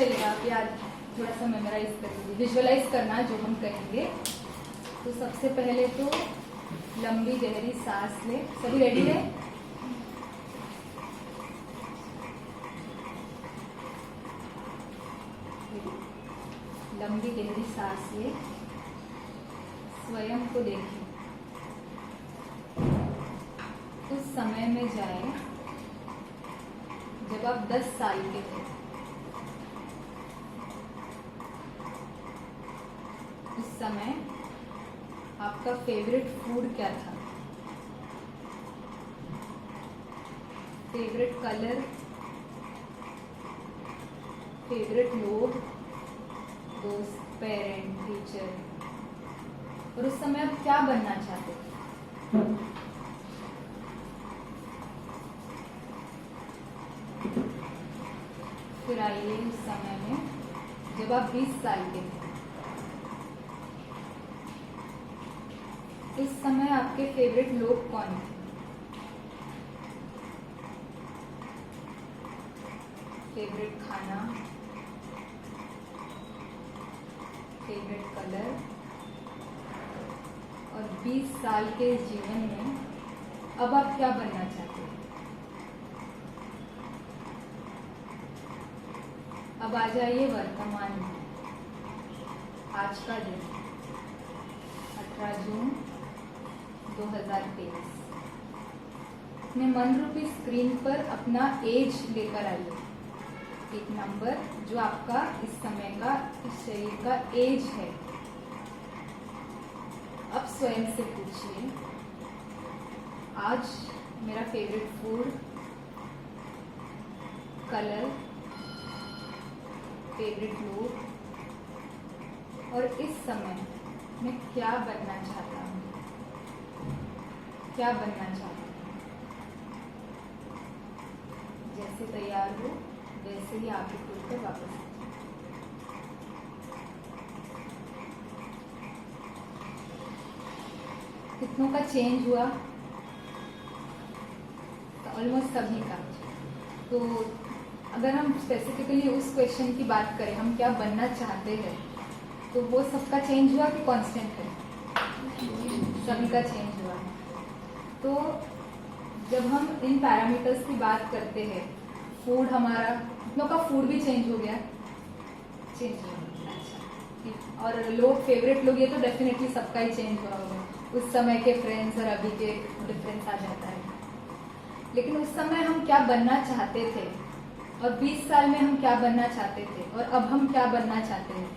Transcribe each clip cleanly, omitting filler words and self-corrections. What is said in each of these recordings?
चलेगा आप याद थोड़ा सा मेमोराइज कर लीजिए, विजुअलाइज करना जो हम कहेंगे। तो सबसे पहले तो लंबी गहरी सांस ले। सभी रेडी है? लंबी गहरी सांस ले, स्वयं को देखें। उस समय में जाए जब आप 10 साल के थे। उस समय आपका फेवरेट फूड क्या था? फेवरेट कलर, फेवरेट लोग, दोस्त, पेरेंट, टीचर। और उस समय आप क्या बनना चाहते थे? फिर आइए उस समय में जब आप 20 साल के थे। इस समय आपके फेवरेट लोग कौन थे? फेवरेट खाना, फेवरेट कलर। और 20 साल के जीवन में अब आप क्या बनना चाहते हैं? अब आ जाइए वर्तमान में। आज का दिन 18 जून 2023। अपने मन रूपी स्क्रीन पर अपना एज लेकर आइए, एक नंबर जो आपका इस समय का, इस शरीर का एज है। अब स्वयं से पूछिए, आज मेरा फेवरेट फूड, कलर, फेवरेट लोग और इस समय मैं क्या बनना चाहता हूँ? क्या बनना चाहता हूँ? जैसे तैयार हो वैसे ही आगे खुलकर वापस। कितनों का चेंज हुआ? ऑलमोस्ट सभी का। तो अगर हम स्पेसिफिकली उस क्वेश्चन की बात करें, हम क्या बनना चाहते हैं, तो वो सबका चेंज हुआ कि कांस्टेंट है? सभी का चेंज हुआ। तो जब हम इन पैरामीटर्स की बात करते हैं, फूड हमारा, कितनों का फूड भी चेंज हो गया? चेंज हो गया। अच्छा। और लोग, फेवरेट लोग, ये तो डेफिनेटली सबका ही चेंज हुआ होगा। उस समय के फ्रेंड्स और अभी के डिफरेंस आ जाता है। लेकिन उस समय हम क्या बनना चाहते थे और 20 साल में हम क्या बनना चाहते थे और अब हम क्या बनना चाहते हैं,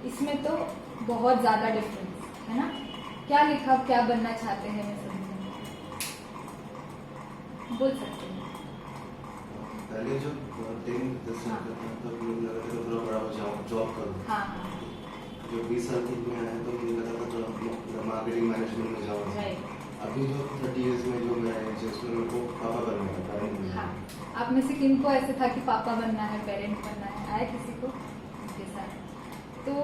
इसमें तो बहुत ज्यादा डिफरेंस है ना। क्या लिखा, क्या बनना चाहते हैं? मैं बोल सकते हैं। पहले जो 10 साल का था तो मुझे लगा था थोड़ा बड़ा हो जाऊँ, जॉब करूँ। हाँ। जो 20 साल की में आया तो मुझे लगा था थोड़ा मार्केटिंग मैनेजमेंट में जाऊँ। अभी जो 30 इयर्स में जो मेरा एज है उसमें मेरे को पापा बनना है, पेरेंट बनना है। हाँ। आप में से किनको ऐसे था कि पापा बनना है, पेरेंट बनना है? आया किसी को इसके साथ? तो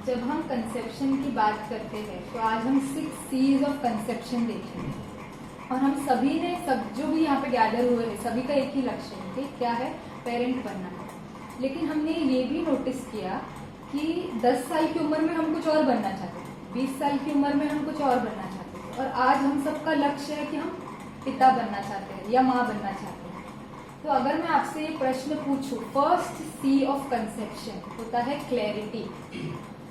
जब हम कंसेप्शन की बात करते हैं तो आज हम 6 C's ऑफ कंसेप्शन देखेंगे। और हम सभी ने, सब जो भी यहाँ पे गैदर हुए हैं, सभी का एक ही लक्ष्य है कि क्या है? पेरेंट बनना है। लेकिन हमने ये भी नोटिस किया कि 10 साल की उम्र में हम कुछ और बनना चाहते थे, 20 साल की उम्र में हम कुछ और बनना चाहते थे, और आज हम सबका लक्ष्य है कि हम पिता बनना चाहते हैं या माँ बनना चाहते हैं। तो अगर मैं आपसे ये प्रश्न पूछूं, फर्स्ट C ऑफ कंसेप्शन होता है क्लैरिटी।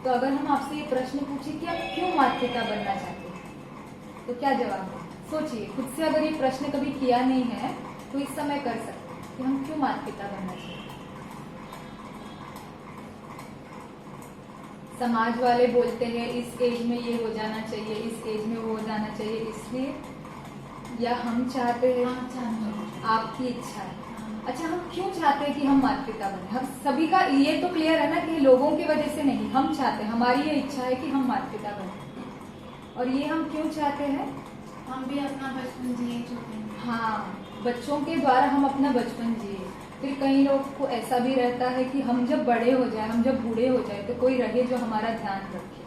तो अगर हम आपसे ये प्रश्न पूछे कि आप क्यों माता पिता बनना चाहते हैं, तो क्या जवाब है? सोचिए खुद से। अगर ये प्रश्न कभी किया नहीं है तो इस समय कर सकते हैं कि हम क्यों माता पिता बनना चाहिए। समाज वाले बोलते हैं इस एज में ये हो जाना चाहिए, इस एज में वो हो जाना चाहिए, इसलिए, या हम चाहते हैं? आपकी इच्छा है। अच्छा, हम क्यों चाहते हैं कि हम माता पिता बने? हम सभी का ये तो क्लियर है ना कि लोगों की वजह से नहीं, हम चाहते हैं, हमारी ये इच्छा है कि हम माता पिता बने। और ये हम क्यों चाहते हैं? हम भी अपना बचपन जिए छोटे हैं। हाँ, बच्चों के द्वारा हम अपना बचपन जिए। फिर कई लोग को ऐसा भी रहता है कि हम जब बड़े हो जाए, हम जब बूढ़े हो जाए, तो कोई रहे जो हमारा ध्यान रखे।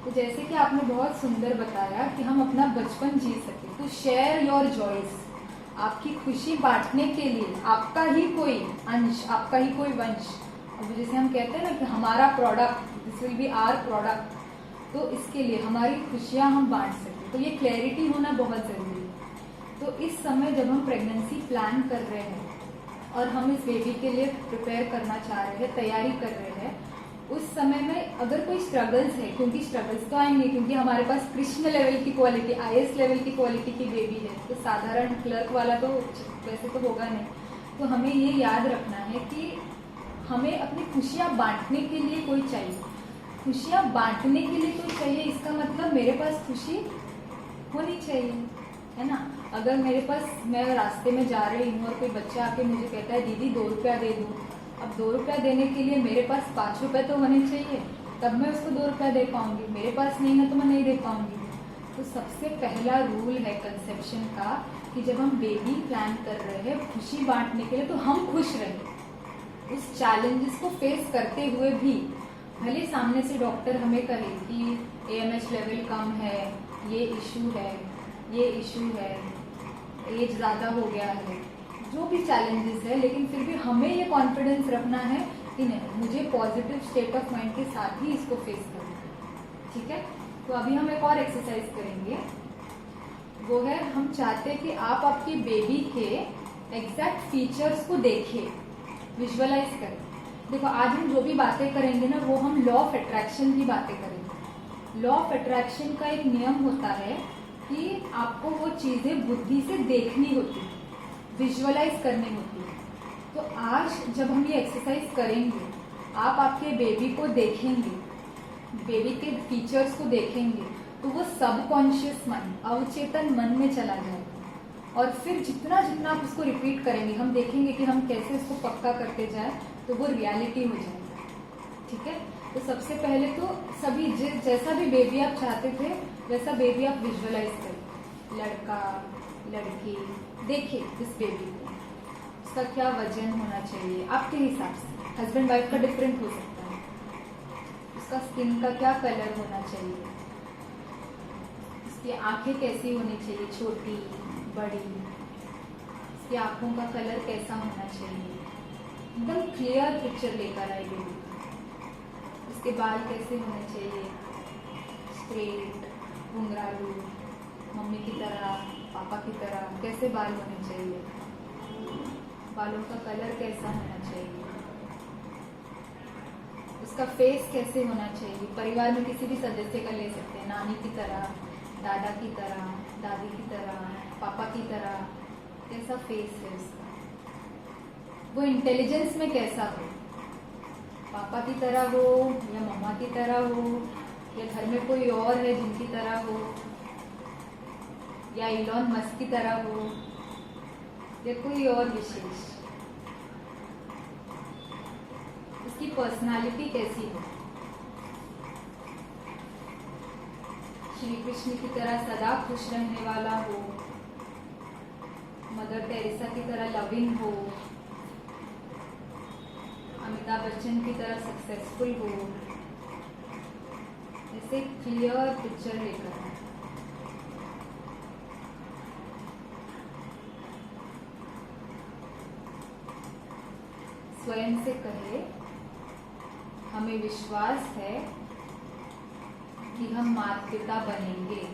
तो जैसे कि आपने बहुत सुंदर बताया कि हम अपना बचपन जी सके, तो शेयर योर जॉयस, आपकी खुशी बांटने के लिए आपका ही कोई अंश, आपका ही कोई वंश अब जैसे हम कहते हैं ना कि हमारा product, this will be our product, तो इसके लिए हमारी खुशियां हम बांट सकें, तो ये क्लैरिटी होना बहुत ज़रूरी है। तो इस समय जब हम प्रेगनेंसी प्लान कर रहे हैं और हम इस बेबी के लिए प्रिपेयर करना चाह रहे हैं, तैयारी कर रहे हैं, उस समय में अगर कोई स्ट्रगल्स है, क्योंकि स्ट्रगल्स तो आएंगे, क्योंकि हमारे पास कृष्ण लेवल की क्वालिटी, IAS लेवल की क्वालिटी की बेबी है, तो साधारण क्लर्क वाला तो वैसे तो होगा नहीं। तो हमें ये याद रखना है कि हमें अपनी खुशियाँ बांटने के लिए कोई चाहिए, खुशियाँ बांटने के लिए कोई चाहिए, इसका मतलब मेरे पास खुशी होनी चाहिए, है ना। अगर मेरे पास, मैं रास्ते में जा रही हूँ और कोई बच्चा आके मुझे कहता है दीदी 2 रुपया दे दो, अब 2 रुपया देने के लिए मेरे पास 5 रुपये तो होने चाहिए, तब मैं उसको 2 रुपया दे पाऊंगी, मेरे पास नहीं है तो मैं नहीं दे पाऊंगी। तो सबसे पहला रूल है कंसेप्शन का कि जब हम बेबी प्लान कर रहे हैं खुशी बांटने के लिए, तो हम खुश रहें, उस चैलेंजेस को फेस करते हुए भी। भले सामने से डॉक्टर हमें कहे कि AMH लेवल कम है, ये इशू है, ये इशू है, एज ज़्यादा हो गया है, जो भी चैलेंजेस है, लेकिन फिर भी हमें ये कॉन्फिडेंस रखना है कि नहीं, मुझे पॉजिटिव स्टेट ऑफ माइंड के साथ ही इसको फेस करना है। ठीक है, तो अभी हम एक और एक्सरसाइज करेंगे, वो है हम चाहते हैं कि आप आपके बेबी के एग्जैक्ट फीचर्स को देखिए, विजुअलाइज करें। देखो आज हम जो भी बातें करेंगे ना, वो हम लॉ ऑफ अट्रैक्शन की बातें करेंगे। लॉ ऑफ अट्रैक्शन का एक नियम होता है कि आपको वो चीज़ें बुद्धि से देखनी होती है, विजुअलाइज करनी होती है। तो आज जब हम ये एक्सरसाइज करेंगे, आप आपके बेबी को देखेंगे, बेबी के फीचर्स को देखेंगे, तो वो सबकॉन्शियस मन, अवचेतन मन में चला जाएगा। और फिर जितना जितना आप उसको रिपीट करेंगे, हम देखेंगे कि हम कैसे इसको पक्का करते जाए, तो वो रियलिटी हो जाएगा। ठीक है, तो सबसे पहले तो सभी जैसा भी बेबी आप चाहते थे, वैसा बेबी आप विजुअलाइज करें। लड़का, लड़की, देखिए इस बेबी को, उसका क्या वजन होना चाहिए आपके हिसाब से, हस्बैंड वाइफ का डिफरेंट हो सकता है, उसका स्किन का क्या कलर होना चाहिए, उसकी आंखें कैसी होनी चाहिए, छोटी बड़ी, उसकी आंखों का कलर कैसा होना चाहिए, एकदम क्लियर पिक्चर लेकर आए बेबी। उसके बाल कैसे होने चाहिए, स्ट्रेट, घुंघरालू, मम्मी की तरह, पापा की तरह, कैसे बाल होने चाहिए, बालों का कलर कैसा होना चाहिए, उसका फेस कैसे होना चाहिए। परिवार में किसी भी सदस्य का ले सकते हैं, नानी की तरह, दादा की तरह, दादी की तरह, पापा की तरह, कैसा फेस है उसका। वो इंटेलिजेंस में कैसा हो, पापा की तरह हो या मम्मा की तरह हो, या घर में कोई और है जिनकी तरह हो, या इलॉन मस्क की तरह हो, या कोई और विशेष। उसकी पर्सनालिटी कैसी हो, श्री कृष्ण की तरह सदा खुश रहने वाला हो, मदर टेरेसा की तरह लविंग हो, अमिताभ बच्चन की तरह सक्सेसफुल हो, ऐसे क्लियर पिक्चर लेकर आए। स्वयं से कहे, हमें विश्वास है कि हम माता पिता बनेंगे।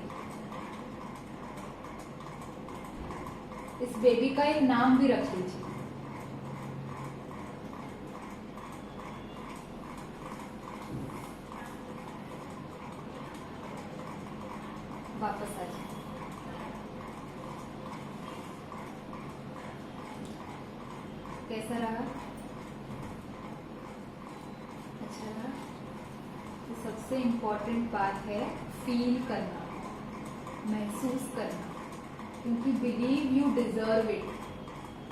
इस बेबी का एक नाम भी रख लीजिए। वापस आ जाए। कैसा रहा? अच्छा रहा? तो सबसे इम्पोर्टेंट बात है फील करना, महसूस करना, क्योंकि believe you deserve it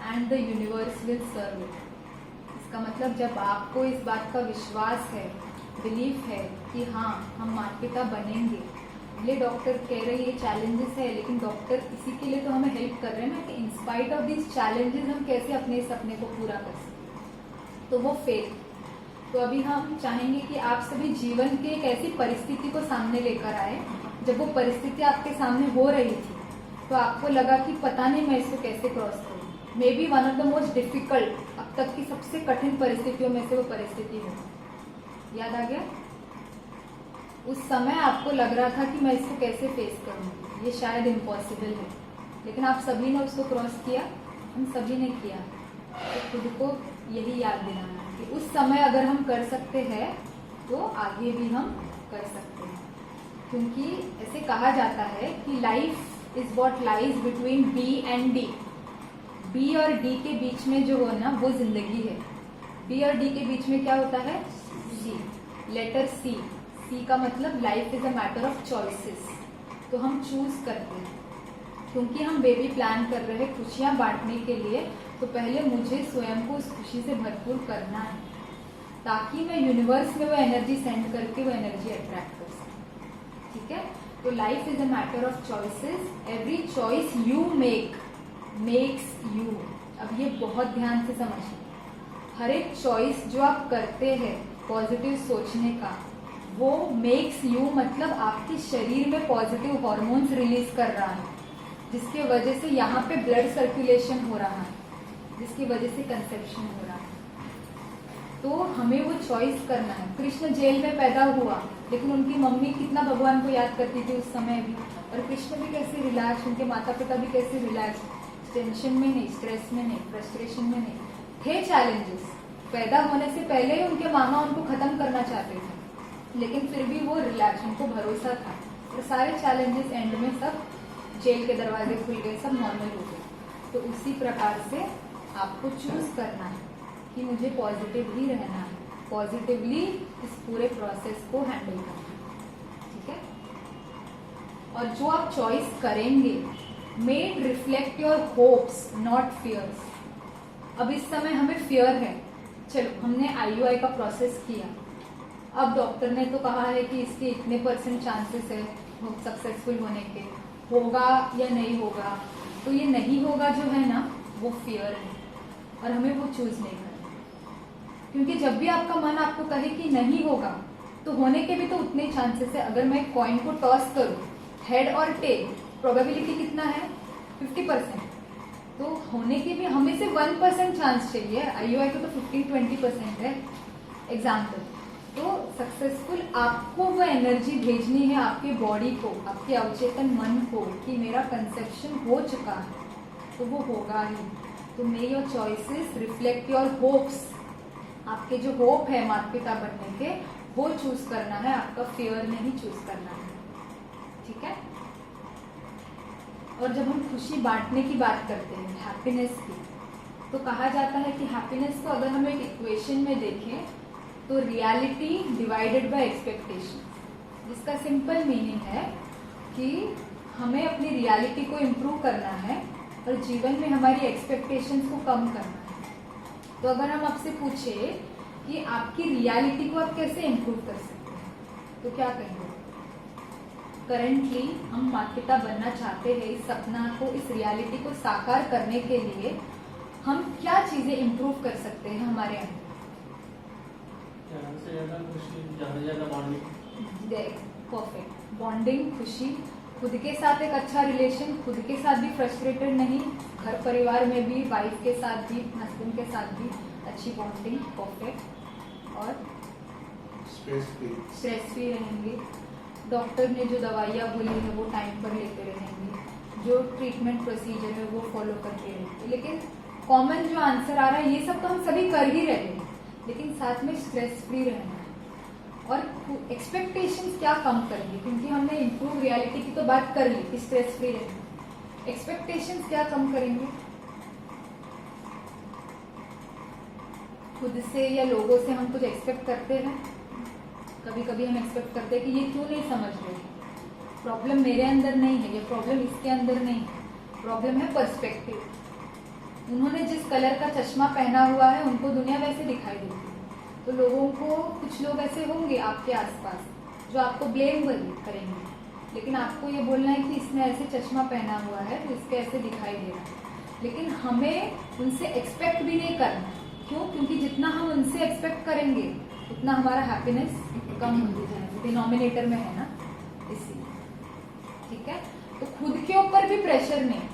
and the universe will serve it. इसका मतलब जब आपको इस बात का विश्वास है, बिलीफ है कि हाँ हम माता पिता बनेंगे, भले डॉक्टर कह रहे ये चैलेंजेस है, लेकिन डॉक्टर इसी के लिए तो हमें हेल्प कर रहे हैं ना कि इंस्पाइट ऑफ दिस चैलेंजेस हम कैसे अपने सपने को पूरा कर सकें। तो वो फेथ। तो अभी हम चाहेंगे कि आप सभी जीवन की एक ऐसी परिस्थिति को सामने लेकर आए, जब वो परिस्थिति आपके सामने हो रही थी तो आपको लगा कि पता नहीं मैं इसको कैसे क्रॉस करूँ, may be one of the most difficult, अब तक की सबसे कठिन परिस्थितियों में से वो परिस्थिति हो। याद आ गया? उस समय आपको लग रहा था कि मैं इसको कैसे फेस करूंगी, ये शायद इम्पॉसिबल है, लेकिन आप सभी ने उसको क्रॉस किया, हम सभी ने किया। तो खुद को यही याद दिलाना है कि उस समय अगर हम कर सकते हैं तो आगे भी हम कर सकते हैं, क्योंकि ऐसे कहा जाता है कि life is what lies between B and D. B और डी के बीच में जो हो ना वो जिंदगी है। बी और डी के बीच में क्या होता है? सी, लेटर सी। सी का मतलब life is a matter of choices. तो हम चूज करते हैं, क्योंकि हम बेबी प्लान कर रहे हैं खुशियां बांटने के लिए, तो पहले मुझे स्वयं को उस खुशी से भरपूर करना है, ताकि मैं यूनिवर्स में वो एनर्जी सेंड करके वो एनर्जी अट्रैक्ट कर सकूं। ठीक है? तो life is a matter of choices, every choice you makes you. अब ये बहुत ध्यान से समझिए, हर एक चॉइस जो आप करते हैं पॉजिटिव सोचने का, वो मेक्स यू मतलब आपके शरीर में पॉजिटिव हॉर्मोन्स रिलीज कर रहा है, जिसके वजह से यहाँ पे ब्लड सर्कुलेशन हो रहा है, जिसकी वजह से कंसेप्शन हो रहा है। तो हमें वो चॉइस करना है। कृष्ण जेल में पैदा हुआ, लेकिन उनकी मम्मी कितना भगवान को याद करती थी उस समय भी, और कृष्ण भी कैसे रिलैक्स, उनके माता पिता भी कैसे रिलैक्स, टेंशन में नहीं, स्ट्रेस में नहीं, फ्रस्ट्रेशन में नहीं थे। चैलेंजेस पैदा होने से पहले ही उनके मामा उनको खत्म करना चाहते थे, लेकिन फिर भी वो रिलैक्स, उनको भरोसा था, और सारे चैलेंजेस एंड में सब जेल के दरवाजे खुल गए, सब नॉर्मल हो गए। तो उसी प्रकार से आपको चूज करना है कि मुझे पॉजिटिव ही रहना है, पॉजिटिवली इस पूरे प्रोसेस को हैंडल करना है। ठीक है? और जो आप चॉइस करेंगे, may it reflect your hopes not fears. अब इस समय हमें फियर है, चलो हमने IUI का प्रोसेस किया, अब डॉक्टर ने तो कहा है कि इसके इतने % चांसेस है सक्सेसफुल होने के, होगा या नहीं होगा, तो ये नहीं होगा जो है ना वो फियर है, और हमें वो चूज नहीं करना। क्योंकि जब भी आपका मन आपको कहे कि नहीं होगा, तो होने के भी तो उतने चांसेस है। अगर मैं कॉइन को टॉस करूं हेड और टेल, प्रोबेबिलिटी कितना है? 50%। तो होने के भी हमें से 1% चांस चाहिए, IUI को तो 15-20% है एग्जाम्पल। तो सक्सेसफुल आपको वो एनर्जी भेजनी है आपके बॉडी को, आपके अवचेतन मन को, कि मेरा कंसेप्शन हो चुका है, तो वो होगा ही। तो मे your choices reflect your hopes. आपके जो होप है माता पिता बनने के, वो चूज करना है, आपका फियर नहीं चूज करना है। ठीक है? और जब हम खुशी बांटने की बात करते हैं, हैप्पीनेस की, तो कहा जाता है कि हैप्पीनेस को अगर हम एक इक्वेशन में देखें तो रियलिटी डिवाइडेड बाय एक्सपेक्टेशन, जिसका सिंपल मीनिंग है कि हमें अपनी रियलिटी को इम्प्रूव करना है और जीवन में हमारी एक्सपेक्टेशंस को कम करना है। तो अगर हम आपसे पूछे कि आपकी रियलिटी को आप कैसे इम्प्रूव कर सकते हैं, तो क्या कहेंगे? करंटली हम माता पिता बनना चाहते हैं, इस सपना को, इस रियलिटी को साकार करने के लिए हम क्या चीजें इम्प्रूव कर सकते हैं हमारे अंदर? ज़्यादा खुशी, ज़्यादा बॉन्डिंग। परफेक्ट, बॉन्डिंग, खुशी, खुद के साथ एक अच्छा रिलेशन, खुद के साथ भी फ्रस्ट्रेटेड नहीं, घर परिवार में भी, वाइफ के साथ भी, हस्बैंड के साथ भी अच्छी बॉन्डिंग, परफेक्ट। और स्ट्रेस फ्री रहेंगे, डॉक्टर ने जो दवाइयाँ बोली है वो टाइम पर लेते रहेंगे, जो ट्रीटमेंट प्रोसीजर है वो फॉलो करते रहेंगे। लेकिन कॉमन जो आंसर आ रहा है, ये सब तो हम सभी कर ही रहे हैं, लेकिन साथ में स्ट्रेस फ्री रहना है। और एक्सपेक्टेशंस क्या कम करेंगे, क्योंकि हमने इम्प्रूव रियलिटी की तो बात कर ली कि स्ट्रेस फ्री रहना, एक्सपेक्टेशंस क्या कम करेंगे? खुद से या लोगों से हम कुछ एक्सपेक्ट करते हैं, कभी कभी हम एक्सपेक्ट करते हैं कि ये क्यों नहीं समझ रहे, प्रॉब्लम मेरे अंदर नहीं है, या प्रॉब्लम इसके अंदर नहीं है, प्रॉब्लम है पर्सपेक्टिव। उन्होंने जिस कलर का चश्मा पहना हुआ है उनको दुनिया वैसे दिखाई देती है। तो लोगों को, कुछ लोग ऐसे होंगे आपके आसपास जो आपको ब्लेम करेंगे, लेकिन आपको ये बोलना है कि इसने ऐसे चश्मा पहना हुआ है तो इसके ऐसे दिखाई दे रहा है। लेकिन हमें उनसे एक्सपेक्ट भी नहीं करना। क्यों? क्योंकि जितना हम उनसे एक्सपेक्ट करेंगे उतना हमारा हैप्पीनेस कम होती जाएगा, डिनोमिनेटर में है ना, इसी। ठीक है? तो खुद के ऊपर भी प्रेशर नहीं,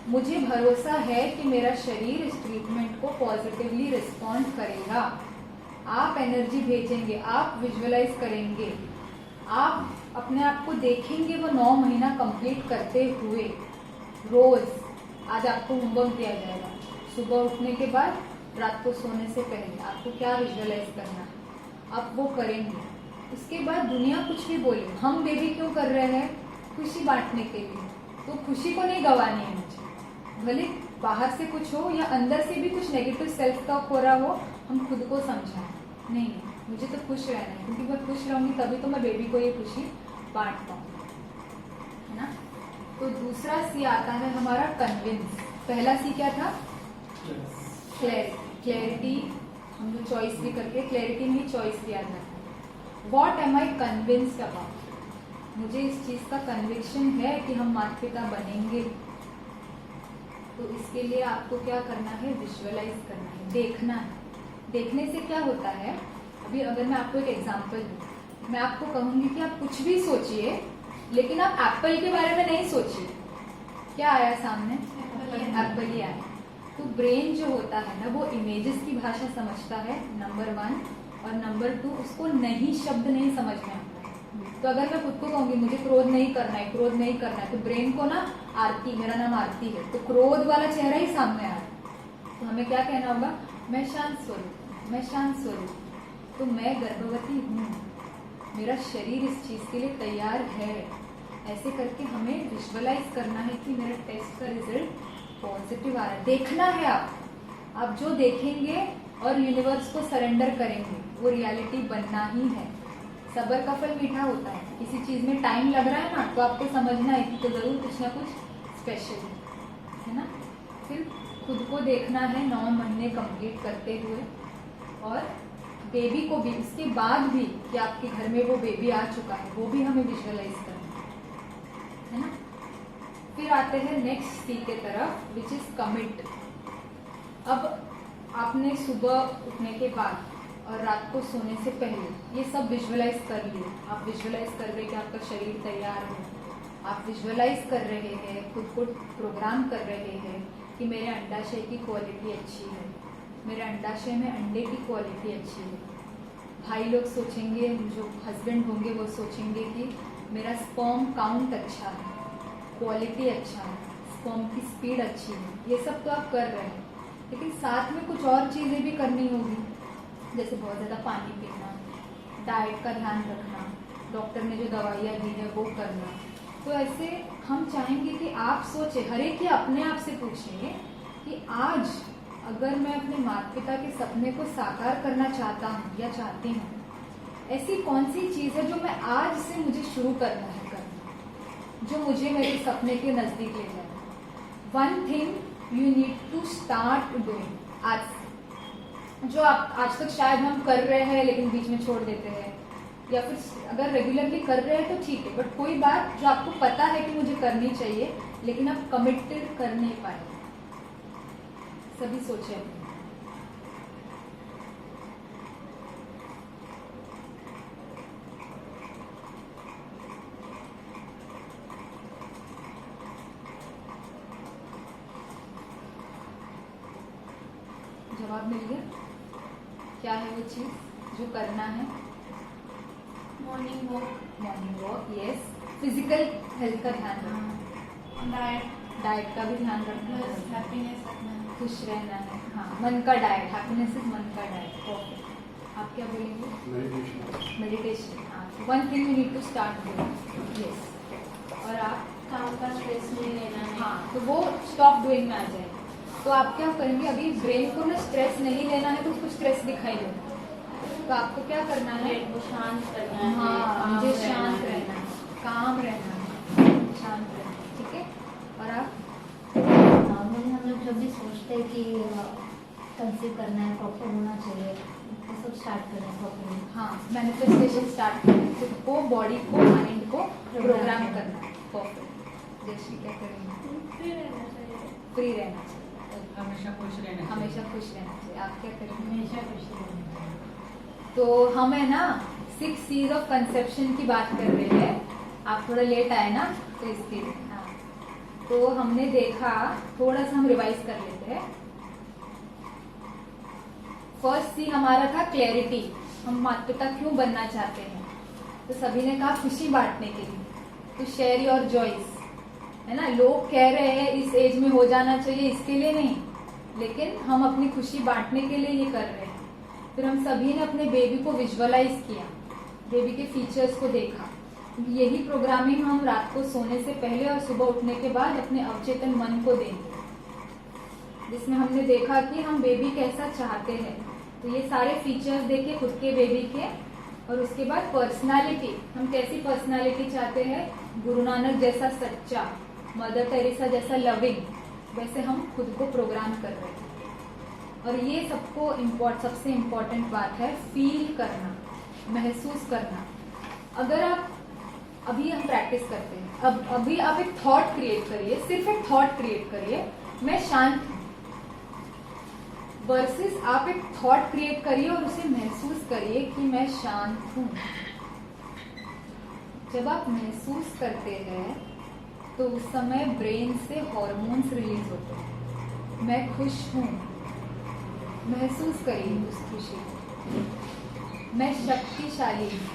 मुझे भरोसा है कि मेरा शरीर इस ट्रीटमेंट को पॉजिटिवली रिस्पॉन्ड करेगा। आप एनर्जी भेजेंगे, आप विजुअलाइज करेंगे, आप अपने आप को देखेंगे वो 9 महीना कंप्लीट करते हुए। रोज आज आपको होमवर्क दिया जाएगा, सुबह उठने के बाद रात को सोने से पहले आपको क्या विजुअलाइज करना है, आप वो करेंगे। उसके बाद दुनिया कुछ भी बोले, हम बेबी क्यों कर रहे हैं? खुशी बांटने के लिए। तो खुशी को नहीं गंवानी है मुझे, भले बाहर से कुछ हो या अंदर से भी कुछ नेगेटिव सेल्फ टॉक हो रहा हो, हम खुद को समझाएं नहीं मुझे तो खुश रहना है, क्योंकि मैं खुश रहूंगी तभी तो मैं बेबी को ये खुशी बांट पाऊंगी, है ना। तो दूसरा सी आता है हमारा कन्विंस। पहला सी क्या था? क्लैरिटी। हम जो चॉइस भी करके क्लैरिटी में चॉइस भी आ जाता है। What am I convinced about? मुझे इस चीज का कन्विक्शन है कि हम माता पिता बनेंगे। तो इसके लिए आपको क्या करना है? विजुअलाइज करना है, देखना है। देखने से क्या होता है, अभी अगर मैं आपको एक एग्जांपल दूं, मैं आपको कहूंगी कि आप कुछ भी सोचिए लेकिन आप एप्पल के बारे में नहीं सोचिए। क्या आया सामने? एप्पल ही आया। तो ब्रेन जो होता है ना, वो इमेजेस की भाषा समझता है, नंबर 1, और नंबर 2 उसको नहीं शब्द नहीं समझ में आता है। तो अगर मैं खुद को कहूंगी मुझे क्रोध नहीं करना है, क्रोध नहीं करना है, तो ब्रेन को ना आरती, मेरा नाम आरती है, तो क्रोध वाला चेहरा ही सामने आ रहा है। तो हमें क्या कहना होगा? मैं शांत स्वरूप, मैं शांत स्वरूप। तो मैं गर्भवती हूँ, मेरा शरीर इस चीज के लिए तैयार है। ऐसे करके हमें विजुअलाइज करना है कि मेरा टेस्ट का रिजल्ट पॉजिटिव आ रहा है। देखना है आप जो देखेंगे और यूनिवर्स को सरेंडर करेंगे वो रियलिटी बनना ही है। सब्र का फल मीठा होता है। किसी चीज में टाइम लग रहा है ना, तो आपको समझना है कि तो जरूर कुछ ना कुछ स्पेशल है ना। फिर खुद को देखना है 9 महीने कंप्लीट करते हुए, और बेबी को भी उसके बाद भी कि आपके घर में वो बेबी आ चुका है, वो भी हमें विजुअलाइज करना है ना। फिर आते हैं नेक्स्ट सी के तरफ, विच इज कमिट। अब आपने सुबह उठने के बाद और रात को सोने से पहले ये सब विजुअलाइज कर लिए। आप विजुअलाइज कर रहे हैं कि आपका शरीर तैयार है, आप विजुअलाइज कर रहे हैं, खुद को प्रोग्राम कर रहे हैं कि मेरे अंडाशय की क्वालिटी अच्छी है, मेरे अंडाशय में अंडे की क्वालिटी अच्छी है। भाई लोग सोचेंगे, जो हस्बैंड होंगे वो सोचेंगे कि मेरा स्पर्म काउंट अच्छा है, क्वालिटी अच्छा है, स्पर्म की स्पीड अच्छी है। ये सब तो आप कर रहे हैं, लेकिन साथ में कुछ और चीज़ें भी करनी होगी, जैसे बहुत ज़्यादा पानी पीना, डाइट का ध्यान रखना, डॉक्टर ने जो दवाइयाँ दी है वो करना। तो ऐसे हम चाहेंगे कि आप सोचें, हर एक ही अपने आप से पूछेंगे कि आज अगर मैं अपने माता पिता के सपने को साकार करना चाहता हूँ या चाहती हूँ, ऐसी कौन सी चीज़ है जो मैं आज से मुझे शुरू करना है करना, जो मुझे मेरे सपने के नज़दीक ले जाए। 1 thing you need to start doing आज, जो आप आज तक शायद हम कर रहे हैं लेकिन बीच में छोड़ देते हैं, या फिर अगर रेगुलरली कर रहे हैं तो ठीक है, बट कोई बात जो आपको पता है कि मुझे करनी चाहिए लेकिन आप कमिटेड कर नहीं पाए। सभी सोचे। जवाब मिल गया? क्या है वो चीज जो करना है? Morning walk, yes. Physical health का ध्यान रखना, डाइट का भी ध्यान रखना, हैप्पीनेस रखना, खुश रहना है। हाँ, मन का डाइट, हैप्पीनेस इज मन का डाइट। ओके, आप क्या बोलेंगे? मेडिटेशन। हाँ, 1 thing you need to start doing, yes. और आप? काम का स्ट्रेस नहीं लेना है। हाँ, तो वो स्टॉप डूइंग में आ जाएगा। तो आप क्या करेंगे? अभी ब्रेन को ना स्ट्रेस नहीं लेना है, तो उसको स्ट्रेस दिखाई देना। तो आपको क्या करना है? ब्रेन को शांत करना है। हाँ, मुझे शांत रहना है, काम रहना है, शांत रहना है, ठीक है। और आप? नॉर्मली हम लोग जब भी सोचते हैं कि कंसीव करना है, प्रॉपर होना चाहिए, वो सब स्टार्ट करें प्रॉपरली। हाँ, मैनिफेस्टेशन स्टार्ट करें, खुद को, बॉडी को, माइंड को प्रोग्राम करना है। परफेक्ट। जैसे क्या करेंगे? फ्री रहना चाहिए। फ्री रहना चाहिए, हमेशा खुश रहना, हमेशा खुश रहना चाहिए। आप क्या करेंगे? हमेशा खुश रहना। तो हम है ना 6 C's ऑफ कंसेप्शन की बात कर रहे हैं। आप थोड़ा लेट आए ना, तो इसके लिए। हाँ, तो हमने देखा, थोड़ा सा हम रिवाइज कर लेते हैं। फर्स्ट सी हमारा था क्लैरिटी, हम माता पिता क्यों बनना चाहते हैं। तो सभी ने कहा खुशी बांटने के लिए, तो शेयर योर जॉयस, है ना। लोग कह रहे हैं इस एज में हो जाना चाहिए, इसके लिए नहीं, लेकिन हम अपनी खुशी बांटने के लिए ये कर रहे हैं। फिर हम सभी ने अपने बेबी को विजुअलाइज किया, बेबी के फीचर्स को देखा। यही प्रोग्रामिंग हम रात को सोने से पहले और सुबह उठने के बाद अपने अवचेतन मन को देंगे, जिसमें हमने देखा कि हम बेबी कैसा चाहते हैं। तो ये सारे फीचर्स देखे खुद के बेबी के, और उसके बाद पर्सनालिटी, हम कैसी पर्सनालिटी चाहते हैं। गुरु नानक जैसा सच्चा, मदर टेरेसा जैसा लविंग, वैसे हम खुद को प्रोग्राम कर रहे हैं। और ये सबसे इम्पोर्टेंट बात है, फील करना, महसूस करना। अगर आप अभी हम प्रैक्टिस करते हैं, अभी आप एक थॉट क्रिएट करिए, सिर्फ एक थॉट क्रिएट करिए, मैं शांत हूं, वर्सेस आप एक थॉट क्रिएट करिए और उसे महसूस करिए कि मैं शांत हूं। जब आप महसूस करते हैं तो उस समय ब्रेन से हॉर्मोन्स रिलीज होते हैं। मैं खुश हूं, महसूस करिए उस खुशी को। मैं शक्तिशाली हूं,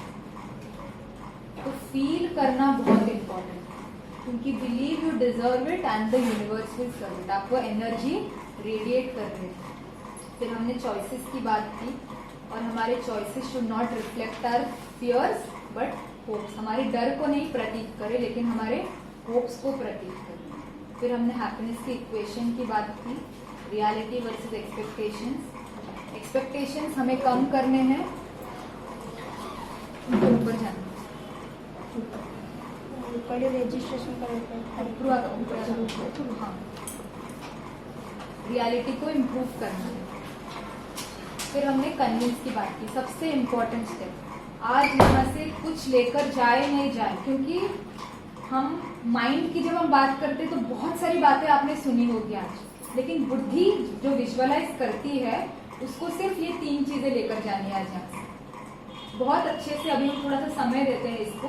तो फील करना बहुत इम्पोर्टेंट है, क्योंकि believe you deserve it and the universe will serve it. आपको एनर्जी रेडिएट कर रही है। फिर हमने चॉइसेस की बात की, और हमारे choices should not reflect our fears but hopes. हमारे डर को नहीं प्रतीक करे, लेकिन हमारे होप्स को प्रतीक करे। फिर हमने हैप्पीनेस की इक्वेशन की बात की, रियलिटी वर्सेस एक्सपेक्टेशंस। एक्सपेक्टेशंस हमें कम करने हैं, उनको ऊपर जाना, रजिस्ट्रेशन हाँ, रियलिटी को इम्प्रूव करना है। फिर हमने कन्विंस की बात की, सबसे इम्पोर्टेंट स्टेप। आज यहाँ से कुछ लेकर जाए नहीं जाए, क्योंकि हम माइंड की जब हम बात करते हैं तो बहुत सारी बातें आपने सुनी होगी आज, लेकिन बुद्धि जो विजुअलाइज करती है उसको सिर्फ ये 3 चीजें लेकर जानी है आज यहाँ से। बहुत अच्छे से अभी हम थोड़ा सा समय देते हैं इसको,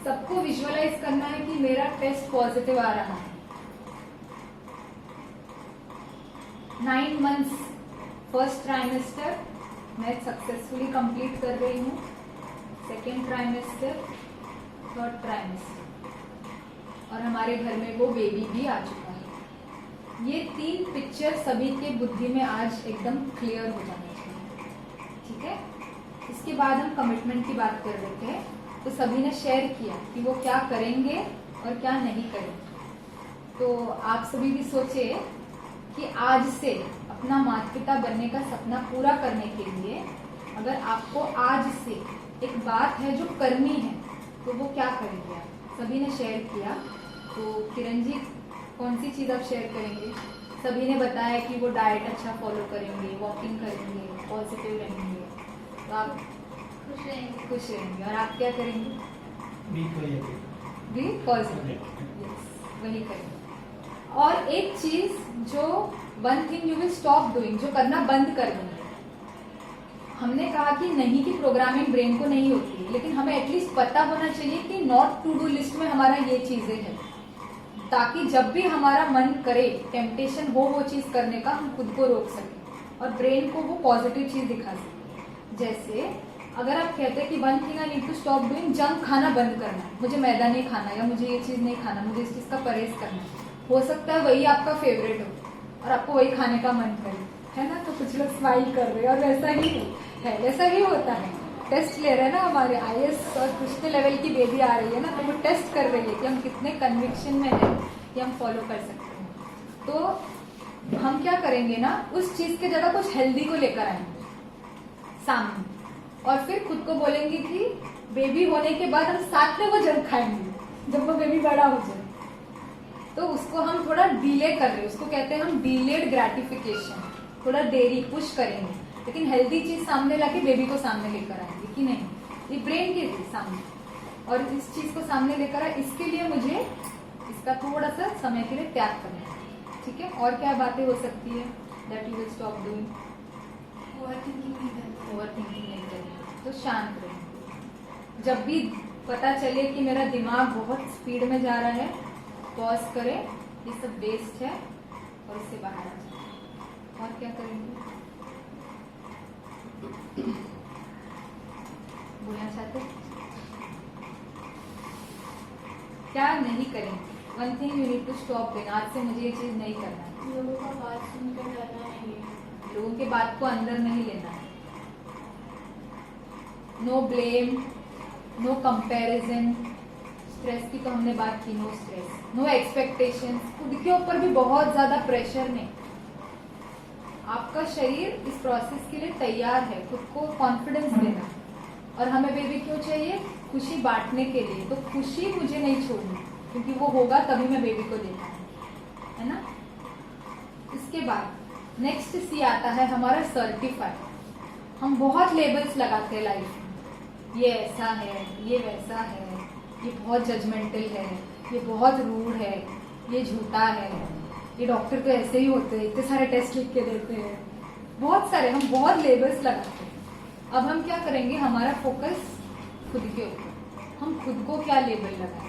सबको विजुअलाइज करना है कि मेरा टेस्ट पॉजिटिव आ रहा है। 9 मंथ्स फर्स्ट ट्राइमेस्टर मैं सक्सेसफुली कंप्लीट कर रही हूँ, सेकेंड ट्राइमेस्टर, थर्ड ट्राइमेस्टर, और हमारे घर में वो बेबी भी आ चुका है। ये 3 पिक्चर सभी के बुद्धि में आज एकदम क्लियर हो जाना चाहिए, ठीक है। इसके बाद हम कमिटमेंट की बात कर रहे थे, तो सभी ने शेयर किया कि वो क्या करेंगे और क्या नहीं करेंगे। तो आप सभी भी सोचे कि आज से अपना माता पिता बनने का सपना पूरा करने के लिए अगर आपको आज से एक बात है जो करनी है, तो वो क्या करेंगे आप। सभी ने शेयर किया। तो किरण जी, कौन सी चीज़ आप शेयर करेंगे। सभी ने बताया कि वो डाइट अच्छा फॉलो करेंगे, वॉकिंग करेंगे, पॉजिटिव रहेंगे, तो आप खुश रहेंगे। और आप क्या करेंगे। बी पॉजिटिव, वही करेंगे। और एक चीज जो one thing you will stop doing, जो करना बंद कर देंगे। हमने कहा कि नहीं की प्रोग्रामिंग ब्रेन को नहीं होती है, लेकिन हमें एटलीस्ट पता होना चाहिए कि नॉट टू डू लिस्ट में हमारा ये चीजें हैं, ताकि जब भी हमारा मन करे, टेम्पटेशन हो वो चीज करने का, हम खुद को रोक सकें और ब्रेन को वो पॉजिटिव चीज दिखा सकें। जैसे अगर आप कहते हैं कि one thing I need to stop doing, junk खाना बंद करना है, मुझे मैदा नहीं खाना, या मुझे ये चीज नहीं खाना, मुझे इस चीज का परहेज करना है। हो सकता है वही आपका फेवरेट हो और आपको वही खाने का मन करे, है ना। तो कुछ लोग स्माइल कर रहे हैं और वैसा ही है, वैसा ही होता है। टेस्ट ले रहे हैं ना, हमारे IAS और कृष्ण लेवल की बेबी आ रही है ना, तो वो टेस्ट कर रही है कि हम कितने कन्विक्शन में है कि हम फॉलो कर सकते हैं। तो हम क्या करेंगे ना, उस चीज के जगह कुछ हेल्दी को लेकर आएंगे सामने, और फिर खुद को बोलेंगे कि बेबी होने के बाद हम साथ में वो जंक खाएंगे जब वो बेबी बड़ा हो जाए। तो उसको हम थोड़ा डिले कर रहे हैं, उसको कहते हैं हम डिलेड ग्रेटिफिकेशन, थोड़ा देरी पुश करेंगे, लेकिन हेल्दी चीज सामने लाके बेबी को सामने लेकर आएंगे कि नहीं, ये ब्रेन की थी सामने, और इस चीज को सामने लेकर आए, इसके लिए मुझे इसका थोड़ा सा समय के लिए त्याग करना है, ठीक है। और क्या बातें हो सकती है that you will stop doing. Overthinking नहीं करें, तो शांत रहें। जब भी पता चले कि मेरा दिमाग बहुत स्पीड में जा रहा है, पॉज करें ये सब वेस्ट है और इससे बाहर आ जाए। और क्या करेंगे? बोलना चाहते? क्या नहीं करेंगे? One thing you need to stop doing, आज से मुझे ये चीज नहीं करना है। लोगों का बात सुनकर डरना नहीं है। लोगों के बात को अंदर नहीं लेना है। No blame, no comparison. Stress की तो हमने बात की, नो स्ट्रेस, नो एक्सपेक्टेशंस। खुद के ऊपर भी बहुत ज्यादा प्रेशर नहीं। आपका शरीर इस प्रोसेस के लिए तैयार है, खुद को कॉन्फिडेंस देना। और हमें बेबी क्यों चाहिए? खुशी बांटने के लिए। तो खुशी मुझे नहीं छोड़नी, क्योंकि वो होगा तभी मैं बेबी को देना है ना। इसके बाद नेक्स्ट सी आता है हमारा सर्टिफाई। हम बहुत लेबल्स लगाते हैं लाइफ में, ये ऐसा है, ये वैसा है, ये बहुत जजमेंटल है, ये बहुत रूड है, ये झूठा है, ये डॉक्टर तो ऐसे ही होते हैं, इतने सारे टेस्ट लिख के देते हैं, बहुत सारे, हम बहुत लेबल्स लगाते हैं। अब हम क्या करेंगे? हमारा फोकस खुद के ऊपर। हम खुद को क्या लेबल लगाएं?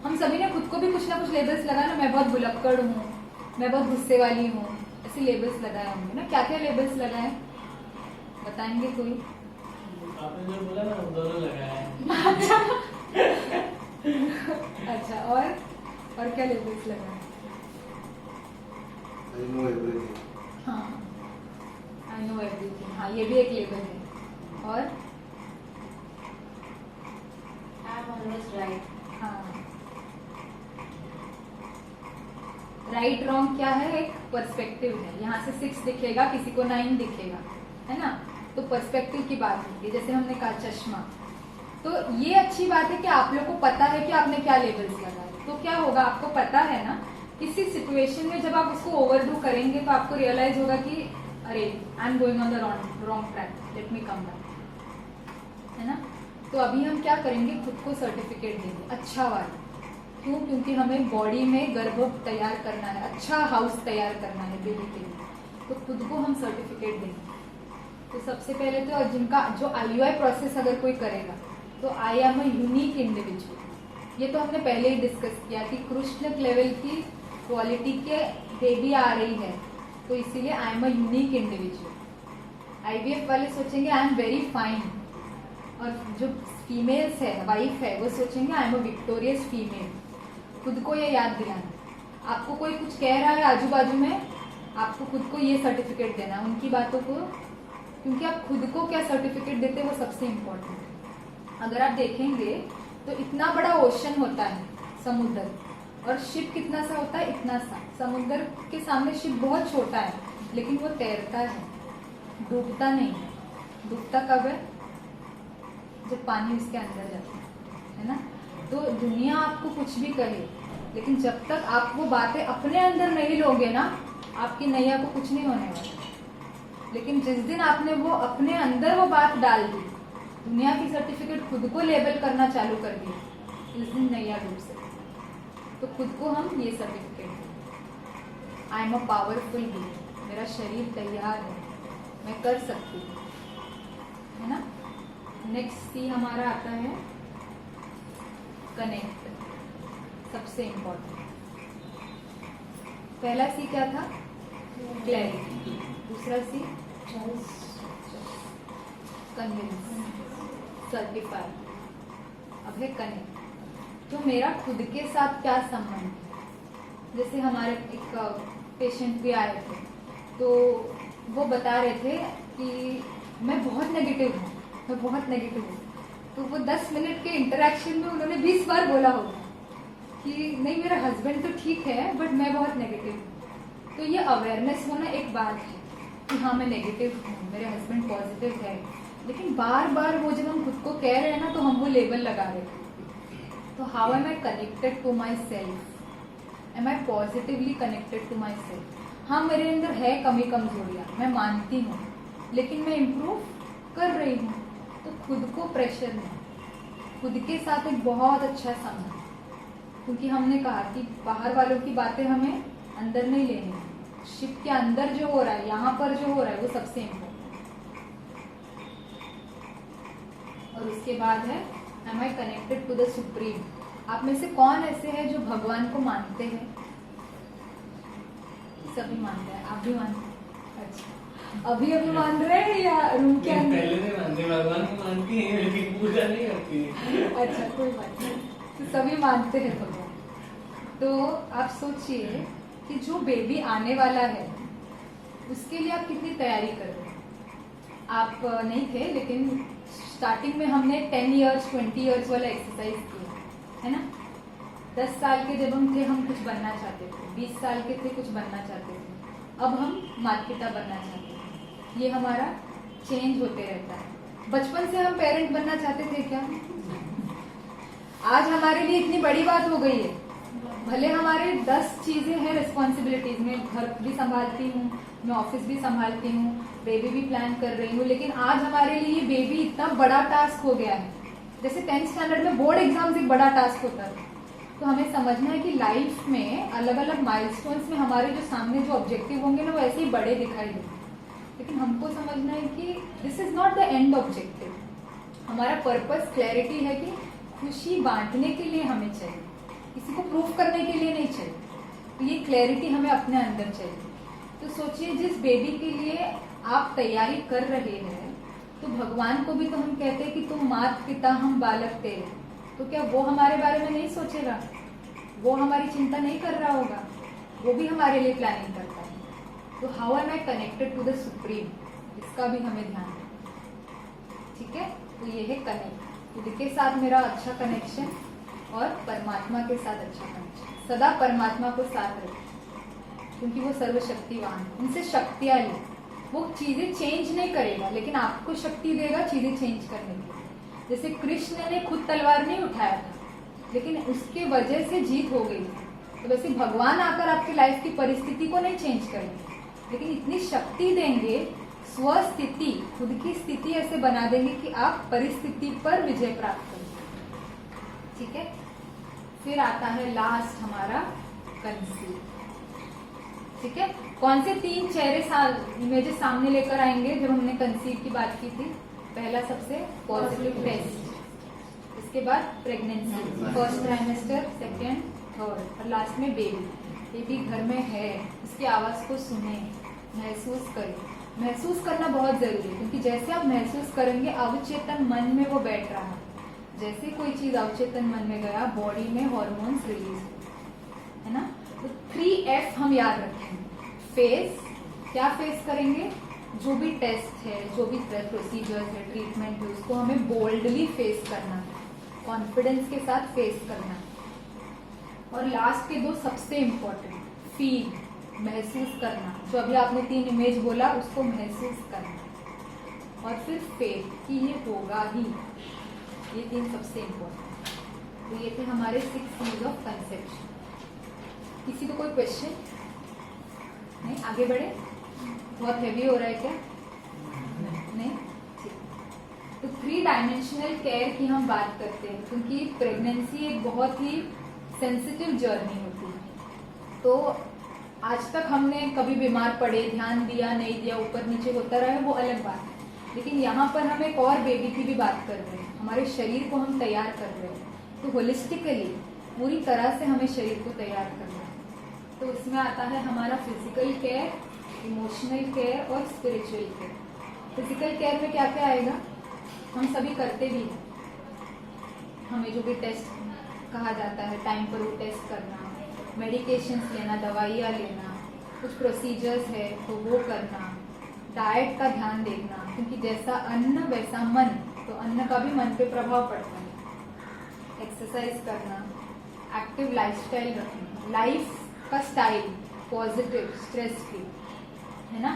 हम सभी ने खुद को भी कुछ ना कुछ लेबल्स लगाए ना। मैं बहुत भुलक्कड़ हूँ, मैं बहुत गुस्से वाली हूँ, ऐसे लेबल्स लगाए होंगे ना। क्या क्या लेबल्स लगाए बताएंगे कोई? आपने जो बोला ना वो दोनों लगाया है। अच्छा, और क्या लेबल्स लगाए? I know everything. हाँ, आई नो एवरीथिंग। हाँ, ये भी एक लेबल है। और आई एम ऑलवेज राइट। हाँ, राइट रॉन्ग क्या है? एक पर्सपेक्टिव है। यहाँ से 6 दिखेगा, किसी को 9 दिखेगा, है ना। तो पर्सपेक्टिव की बात होती है। जैसे हमने कहा चश्मा, तो ये अच्छी बात है कि आप लोग को पता है कि आपने क्या लेबल्स लगाए। तो क्या होगा? आपको पता है ना, किसी सिचुएशन में जब आप उसको ओवरडू करेंगे तो आपको रियलाइज होगा कि अरे I am going on the wrong track, let me come back, है ना। तो अभी हम क्या करेंगे? खुद को सर्टिफिकेट देंगे, अच्छा वाला। क्यों? क्योंकि हमें बॉडी में गर्भ तैयार करना है, अच्छा हाउस तैयार करना है बेबी के लिए। तो खुद को हम सर्टिफिकेट देंगे। तो सबसे पहले तो जिनका जो IUI प्रोसेस अगर कोई करेगा तो I am a unique individual. ये तो हमने पहले ही डिस्कस किया कि कृष्ण लेवल की क्वालिटी के बेबी आ रही है, तो इसीलिए I am a unique individual. IVF वाले सोचेंगे आई एम वेरी फाइन, और जो फीमेल्स है, वाइफ है, वो सोचेंगे I am a victorious female. खुद को ये याद दिलाना। आपको कोई कुछ कह रहा है आजू बाजू में, आपको खुद को ये सर्टिफिकेट देना है उनकी बातों को, क्योंकि आप खुद को क्या सर्टिफिकेट देते हैं वो सबसे इम्पोर्टेंट है। अगर आप देखेंगे तो इतना बड़ा ओशन होता है समुद्र, और शिप कितना सा होता है? इतना सा। समुद्र के सामने शिप बहुत छोटा है, लेकिन वो तैरता है, डूबता नहीं है। डूबता कब है? जब पानी उसके अंदर जाता है ना। तो दुनिया आपको कुछ भी कहे, लेकिन जब तक आप वो बातें अपने अंदर नहीं लोगे ना, आपकी नैया को कुछ नहीं होने वाला। लेकिन जिस दिन आपने वो अपने अंदर वो बात डाल दी, दुनिया की सर्टिफिकेट खुद को लेबल करना चालू कर दिया, इस दिन नैया डूब सकती। तो खुद को हम ये सर्टिफिकेट दें, I am a powerful being, मेरा शरीर तैयार है, मैं कर सकती हूँ, है ना। नेक्स्ट सी हमारा आता है कनेक्ट, सबसे इम्पोर्टेंट। पहला सी क्या था? क्लैरिटी। दूसरा सी कन्विंस, सर्टिफाई। अब है कनेक्ट, तो मेरा खुद के साथ क्या संबंध है। जैसे हमारे एक पेशेंट भी आए थे, तो वो बता रहे थे कि मैं बहुत नेगेटिव हूँ, मैं बहुत नेगेटिव हूँ। तो वो 10 मिनट के इंटरेक्शन में उन्होंने 20 बार बोला होगा कि नहीं मेरा हस्बैंड तो ठीक है बट मैं बहुत नेगेटिव हूँ। तो ये अवेयरनेस होना एक बात है कि हाँ मैं नेगेटिव हूँ, मेरे हस्बैंड पॉजिटिव है, लेकिन बार बार वो जब हम खुद को कह रहे हैं ना, तो हम वो लेबल लगा रहे हैं। तो how am I connected to myself? Am I positively connected to myself? हाँ, मेरे अंदर है कमी कमजोरियाँ, मैं मानती हूँ, लेकिन मैं इम्प्रूव कर रही हूँ। तो खुद को प्रेशर नहीं, खुद के साथ एक बहुत अच्छा संबंध, क्योंकि हमने कहा कि बाहर वालों की बातें हमें अंदर नहीं लेनी, शिप के अंदर जो हो रहा है, यहाँ पर जो हो रहा है, वो सबसे इम्पोर्टेंट। और उसके बाद है am I connected to the supreme? आप में से कौन ऐसे हैं जो भगवान को मानते हैं? सभी मानते हैं, आप भी मानते हैं? अच्छा, अभी अभी मान रहे हैं या रूम के अंदर? पहले से मानते, भगवान को मानती है लेकिन पूजा नहीं करती है। अच्छा, कोई बात नहीं, तो सभी मानते हैं भगवान। तो आप सोचिए कि जो बेबी आने वाला है उसके लिए आप कितनी तैयारी कर रहे हैं। आप नहीं थे, लेकिन स्टार्टिंग में हमने 10 इयर्स 20 इयर्स वाला एक्सरसाइज किया है ना। 10 साल के जब हम थे, हम कुछ बनना चाहते थे, 20 साल के थे, कुछ बनना चाहते थे, अब हम माता पिता बनना चाहते हैं। ये हमारा चेंज होते रहता है। बचपन से हम पेरेंट बनना चाहते थे क्या? आज हमारे लिए इतनी बड़ी बात हो गई है। भले हमारे 10 चीजें हैं रिस्पॉन्सिबिलिटीज में, घर भी संभालती हूँ, मैं ऑफिस भी संभालती हूँ, बेबी भी प्लान कर रही हूँ, लेकिन आज हमारे लिए बेबी इतना बड़ा टास्क हो गया है। जैसे 10th स्टैंडर्ड में बोर्ड एग्जाम्स एक बड़ा टास्क होता है। तो हमें समझना है कि लाइफ में अलग अलग माइलस्टोन्स में हमारे जो सामने जो ऑब्जेक्टिव होंगे ना, वो ऐसे ही बड़े दिखाई देंगे, लेकिन हमको समझना है कि this is not the end objective. हमारा पर्पस क्लैरिटी है कि खुशी बांटने के लिए हमें चाहिए, किसी को प्रूफ करने के लिए नहीं चाहिए। तो ये क्लैरिटी हमें अपने अंदर चाहिए। तो सोचिए, जिस बेबी के लिए आप तैयारी कर रहे हैं, तो भगवान को भी तो हम कहते हैं कि तुम माता पिता हम बालक तेरे, तो क्या वो हमारे बारे में नहीं सोचेगा? वो हमारी चिंता नहीं कर रहा होगा? वो भी हमारे लिए प्लानिंग करता है। तो how am I connected to the supreme, इसका भी हमें ध्यान रखना। ठीक है, तो ये है कनेक्ट। खुद के साथ मेरा अच्छा कनेक्शन और परमात्मा के साथ अच्छा कनेक्शन। सदा परमात्मा को साथ रखें, क्योंकि वो सर्वशक्तिवान है, उनसे शक्तियाँ ली। वो चीजें चेंज नहीं करेगा, लेकिन आपको शक्ति देगा चीजें चेंज करने की। जैसे कृष्ण ने खुद तलवार नहीं उठाया था, लेकिन उसके वजह से जीत हो गई। तो वैसे भगवान आकर आपकी लाइफ की परिस्थिति को नहीं चेंज करेंगे, लेकिन इतनी शक्ति देंगे, स्वस्थिति, खुद की स्थिति ऐसे बना देंगे कि आप परिस्थिति पर विजय प्राप्त करेंगे। ठीक है, फिर आता है लास्ट हमारा कंसीव। ठीक है, कौन से 3 चेहरे इमेजेस सामने लेकर आएंगे जब हमने कंसीव की बात की थी? पहला सबसे पॉजिटिव टेस्ट, इसके बाद pregnancy, first trimester, second, third, और लास्ट में बेबी। बेबी घर में है, इसकी आवाज को सुने, महसूस करें। महसूस करना बहुत जरूरी है, क्योंकि जैसे आप महसूस करेंगे, अवचेतन मन में वो बैठ रहा है। जैसे कोई चीज अवचेतन मन में गया, बॉडी में हॉर्मोन्स रिलीज है ना। तो 3F हम याद रखेंगे। फेस, क्या फेस करेंगे? जो भी टेस्ट है, जो भी प्रोसीजर्स है, ट्रीटमेंट है, उसको हमें बोल्डली फेस करना है, कॉन्फिडेंस के साथ फेस करना है। और लास्ट के 2 सबसे इम्पोर्टेंट, फील, महसूस करना। जो अभी आपने 3 इमेज बोला, उसको महसूस करना। और फिर फेथ कि ये होगा ही। ये 3 सबसे इम्पोर्टेंट। तो ये थे हमारे 6 C's ऑफ कंसेप्शन। किसी को कोई क्वेश्चन? नहीं, आगे बढ़े? बहुत हैवी हो रहा है क्या? नहीं, ठीक। तो 3 डायमेंशनल केयर की हम बात करते हैं, क्योंकि प्रेगनेंसी एक बहुत ही सेंसिटिव जर्नी होती है। तो आज तक हमने कभी बीमार पड़े, ध्यान दिया नहीं दिया, ऊपर नीचे होता रहा, वो अलग बात है। लेकिन यहाँ पर हम एक और बेबी की भी बात कर रहे हैं, हमारे शरीर को हम तैयार कर रहे हैं। तो होलिस्टिकली पूरी तरह से हमें शरीर को तैयार करना है। तो उसमें आता है हमारा फिजिकल केयर, इमोशनल केयर और स्पिरिचुअल केयर। फिजिकल केयर में क्या क्या आएगा? हम सभी करते भी हैं। हमें जो भी टेस्ट कहा जाता है, टाइम पर वो टेस्ट करना, मेडिकेशंस लेना, दवाइयाँ लेना, कुछ प्रोसीजर्स है तो वो करना, डाइट का ध्यान देखना, क्योंकि जैसा अन्न वैसा मन, तो अन्न का भी मन पे प्रभाव पड़ता है। एक्सरसाइज करना, एक्टिव लाइफस्टाइल रखना, लाइफ का स्टाइल पॉजिटिव, स्ट्रेस फ्री, है ना।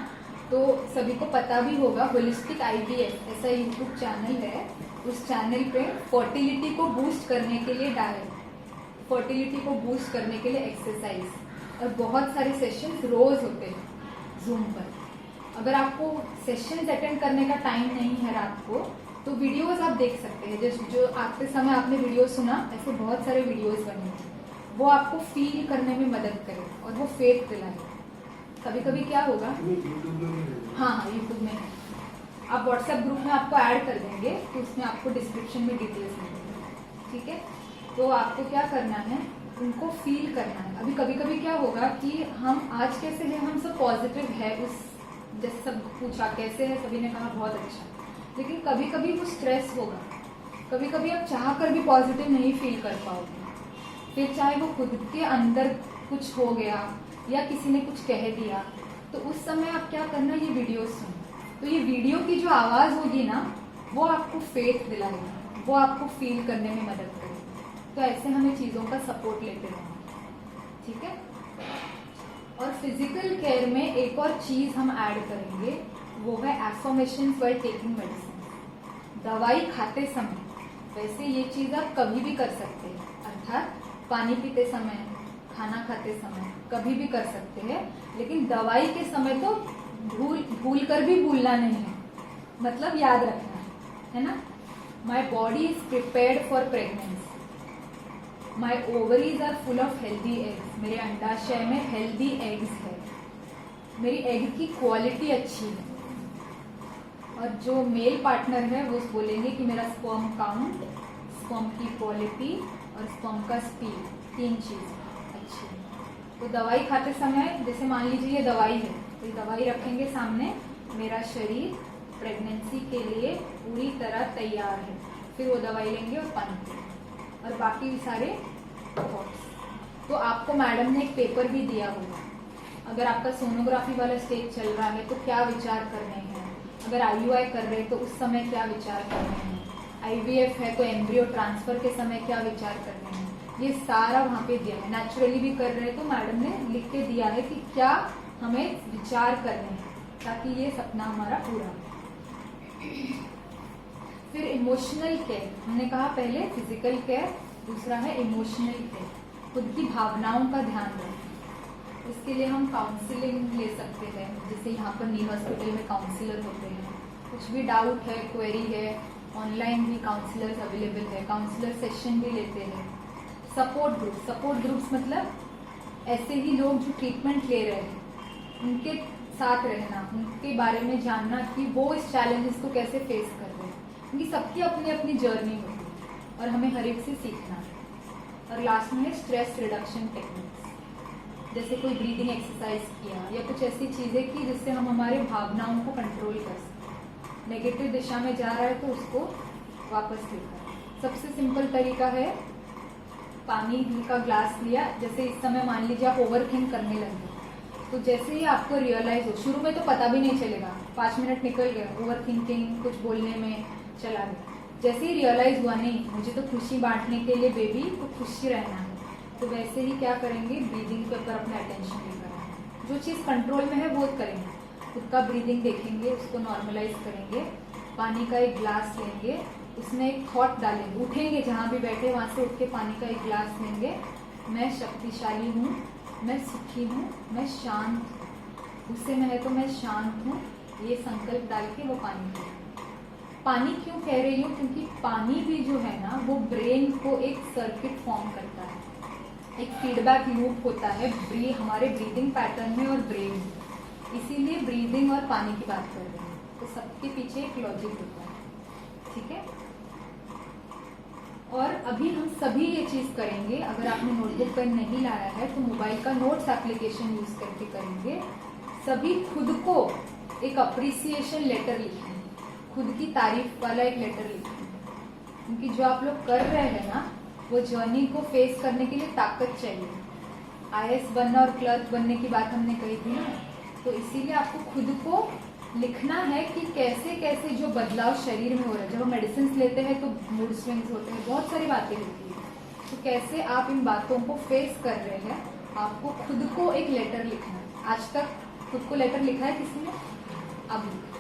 तो सभी को पता भी होगा, होलिस्टिक IVF ऐसा यूट्यूब चैनल है, उस चैनल पे फर्टिलिटी को बूस्ट करने के लिए डाइट, फर्टिलिटी को बूस्ट करने के लिए एक्सरसाइज और बहुत सारे सेशंस रोज होते हैं जूम पर। अगर आपको सेशंस अटेंड करने का टाइम नहीं है रात को, तो वीडियोस आप देख सकते हैं। जो आते समय आपने वीडियो सुना, ऐसे बहुत सारे वीडियोस बने हैं, वो आपको फील करने में मदद करे और वो फेथ दिलाए। कभी कभी क्या होगा, हाँ यूट्यूब में है, आप व्हाट्सएप ग्रुप में आपको ऐड कर देंगे, तो उसमें आपको डिस्क्रिप्शन में डिटेल्स मिलेंगे। ठीक है, तो आपको क्या करना है, उनको फील करना है। अभी कभी कभी क्या होगा कि हम आज कैसे हैं, हम सब पॉजिटिव है, उस जैसे सब पूछा कैसे है, सभी ने कहा बहुत अच्छा, लेकिन कभी कभी वो स्ट्रेस होगा, कभी कभी आप चाह कर भी पॉजिटिव नहीं फील कर पाओगे। फिर चाहे वो खुद के अंदर कुछ हो गया या किसी ने कुछ कह दिया, तो उस समय आप क्या करना, ये वीडियो सुनो। तो ये वीडियो की जो आवाज़ होगी ना, वो आपको फेथ दिलाएगी, वो आपको फील करने में मदद करेगी। तो ऐसे हमें चीज़ों का सपोर्ट लेते रहना, ठीक है। और फिजिकल केयर में एक और चीज़ हम ऐड करेंगे, वो है एफर्मेशंस व्हाइल टेकिंग मेडिसिन। दवाई खाते समय, वैसे ये चीज़ आप कभी भी कर सकते हैं, अर्थात पानी पीते समय, खाना खाते समय, कभी भी कर सकते हैं, लेकिन दवाई के समय तो भूल कर भी भूलना नहीं है, मतलब याद रखना है ना। My body is prepared for pregnancy, my ovaries are full of healthy eggs, मेरे अंडाशय में हेल्दी एग्स है, मेरी एग की क्वालिटी अच्छी है। और जो मेल पार्टनर है वो बोलेंगे कि मेरा स्पर्म काउंट, स्पर्म की क्वालिटी और स्पर्म का स्पीड, 3 चीज़ अच्छी है। तो दवाई खाते समय, जैसे मान लीजिए ये दवाई है, तो ये दवाई रखेंगे सामने, मेरा शरीर प्रेगनेंसी के लिए पूरी तरह तैयार है, फिर वो दवाई लेंगे और पानी पिएंगे, और बाकी भी सारे थॉट्स। तो आपको मैडम ने एक पेपर भी दिया होगा, अगर आपका सोनोग्राफी वाला स्टेज चल रहा है तो क्या विचार करने हैं, अगर IUI कर रहे हैं तो उस समय क्या विचार करने हैं, IVF है तो एम्ब्रियो ट्रांसफर के समय क्या विचार करने हैं, ये सारा वहाँ पे दिया है। नेचुरली भी कर रहे हैं तो मैडम ने लिख के दिया है कि क्या हमें विचार करने हैं, ताकि ये सपना हमारा पूरा हो। फिर इमोशनल केयर, हमने कहा पहले फिजिकल केयर, दूसरा है इमोशनल केयर, खुद की भावनाओं का ध्यान रखें। इसके लिए हम काउंसलिंग ले सकते हैं, जैसे यहाँ पर नी हॉस्पिटल में काउंसलर होते हैं, कुछ भी डाउट है, क्वेरी है, ऑनलाइन भी काउंसलर्स अवेलेबल है, काउंसलर सेशन भी लेते हैं। सपोर्ट ग्रुप्स मतलब ऐसे ही लोग जो ट्रीटमेंट ले रहे हैं, उनके साथ रहना, उनके बारे में जानना कि वो इस चैलेंजेस को कैसे फेस कर रहे हैं, क्योंकि सबकी अपनी अपनी जर्नी होती है और हमें हर एक से सीखना है। और लास्ट में स्ट्रेस रिडक्शन टेक्निक्स, जैसे कोई ब्रीदिंग एक्सरसाइज किया या कुछ ऐसी चीज़ें की जिससे हम हमारे भावनाओं को कंट्रोल कर सकें। नेगेटिव दिशा में जा रहा है तो उसको वापस लेकर। सबसे सिंपल तरीका है, पानी का ग्लास लिया, जैसे इस समय मान लीजिए आप ओवरथिंक करने लगे, तो जैसे ही आपको रियलाइज हो, शुरू में तो पता भी नहीं चलेगा, 5 मिनट निकल गए ओवर थिंकिंग, कुछ बोलने में चला गया। जैसे ही रियलाइज हुआ, नहीं मुझे तो खुशी बांटने के लिए बेबी को खुशी रहना है, तो वैसे ही क्या करेंगे, ब्रीदिंग के ऊपर अपना अटेंशन लेकर आएंगे। जो चीज़ कंट्रोल में है वो करेंगे, खुद का ब्रीदिंग देखेंगे, उसको नॉर्मलाइज करेंगे, पानी का एक ग्लास लेंगे, उसमें एक थॉट डालेंगे, उठेंगे जहाँ भी बैठे वहाँ से उठ के पानी का एक ग्लास लेंगे, मैं शक्तिशाली हूँ, मैं सुखी हूँ, मैं शांत हूँ, गुस्से में है तो मैं शांत हूँ, ये संकल्प डाल के वो पानी पीएं। पानी क्यों कह रही हूँ, क्योंकि पानी भी जो है ना वो ब्रेन को एक सर्किट फॉर्म करता है, एक फीडबैक लूप होता है हमारे ब्रीदिंग पैटर्न में और ब्रेन में, इसीलिए ब्रीदिंग और पानी की बात कर रहे हैं, तो सबके पीछे एक लॉजिक होता है, ठीक है। और अभी हम सभी ये चीज़ करेंगे, अगर आपने नोटबुक पेन नहीं लाया है तो मोबाइल का नोट्स एप्लीकेशन यूज़ करके करेंगे। सभी खुद को एक अप्रिसिएशन लेटर लिखेंगे, खुद की तारीफ वाला एक लेटर लिखेंगे, क्योंकि जो आप लोग कर रहे हैं ना, वो जर्नी को फेस करने के लिए ताकत चाहिए। IAS बनना और क्लर्क बनने की बात हमने कही थी ना, तो इसीलिए आपको खुद को लिखना है कि कैसे कैसे जो बदलाव शरीर में हो रहा है। जब हम मेडिसिन लेते हैं तो मूड स्विंग्स होते हैं, बहुत सारी बातें होती हैं, तो कैसे आप इन बातों को फेस कर रहे हैं, आपको खुद को एक लेटर लिखना है। आज तक खुद को लेटर लिखा है किसी ने? अब लिखिए।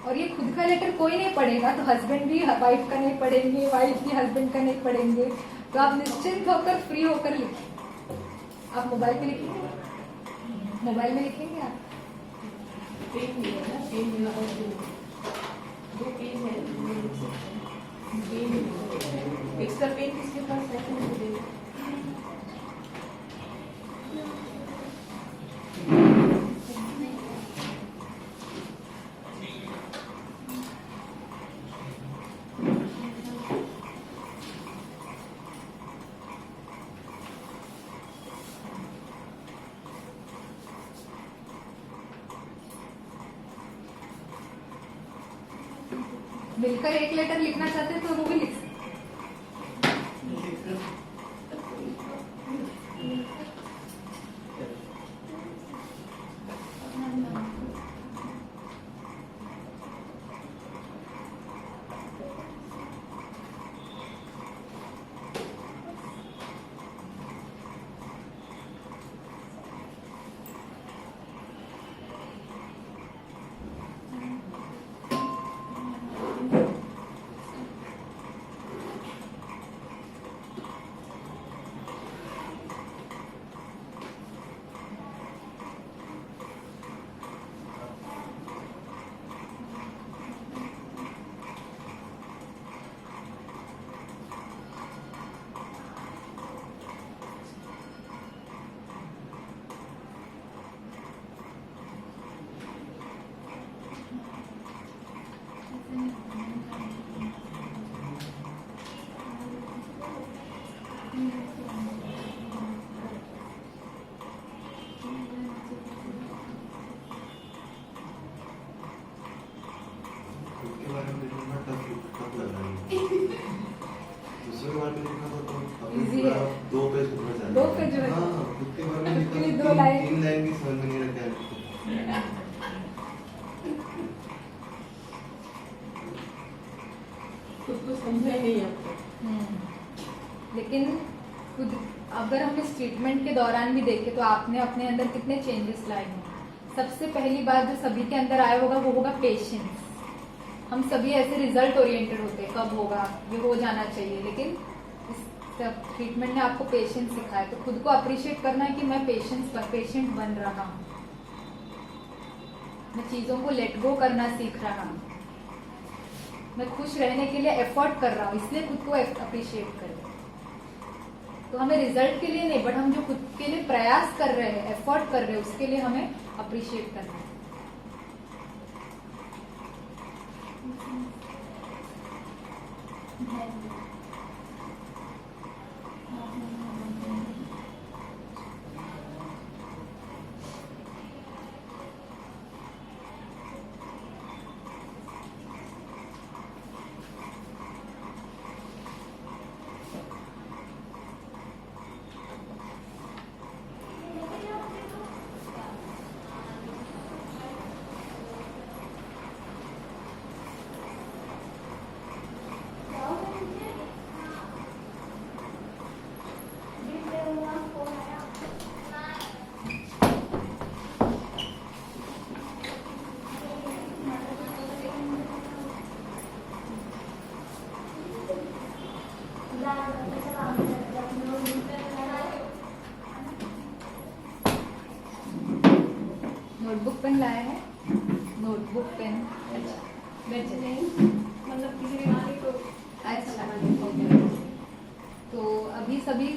और ये खुद का लेटर कोई नहीं पढ़ेगा, तो हस्बैंड भी वाइफ का नहीं पढ़ेंगे, वाइफ भी हस्बैंड का नहीं पढ़ेंगे, तो आप निश्चिंत होकर फ्री होकर लिखिए। आप मोबाइल पे लिखेंगे, मोबाइल में लिखेंगे आप? पेन मिला ना, पेन मिला और दो पेन है, पेन एक्स्ट्रा पेन किसके पास है तो मुझे दे दो। मिलकर एक लेटर लिखना चाहते हैं तो वो भी लिख सकते खुद के बारे में लिखना टफ लग रहा है। दूसरे के बारे में लिखना तो अभी Easy पूरा है। 2 पेज ऊपर जा 2 पेज ऊपर। हाँ, खुद के बारे में खुद के लिए लिखा 2 लाइन। 3 लाइन भी समझ में नहीं रखा है। खुद को समझा ही नहीं आपको। लेकिन खुद अगर हम इस ट्रीटमेंट के दौरान भी देखें तो आपने अपने अंदर कितने चेंजेस लाए हैं। सबसे पहली बात जो सभी के अंदर आया होगा वो होगा पेशेंस। हम सभी ऐसे रिजल्ट ओरिएंटेड होते हैं, कब होगा, ये हो जाना चाहिए, लेकिन इस ट्रीटमेंट ने आपको पेशेंस सिखाया। तो खुद को अप्रिशिएट करना है कि मैं पेशेंट बन रहा हूँ, मैं चीजों को लेट गो करना सीख रहा हूँ, मैं खुश रहने के लिए एफर्ट कर रहा हूँ, इसलिए खुद को अप्रिशिएट करें। तो हमें रिजल्ट के लिए नहीं, बट हम जो खुद के लिए प्रयास कर रहे हैं, एफर्ट कर रहे हैं, उसके लिए हमें अप्रिशिएट करना है। नोटबुक पेन लाया है, नोटबुक पेन। अच्छा, बैठ जाइए। मतलब किसी ने गाने को अच्छा, तो अभी सभी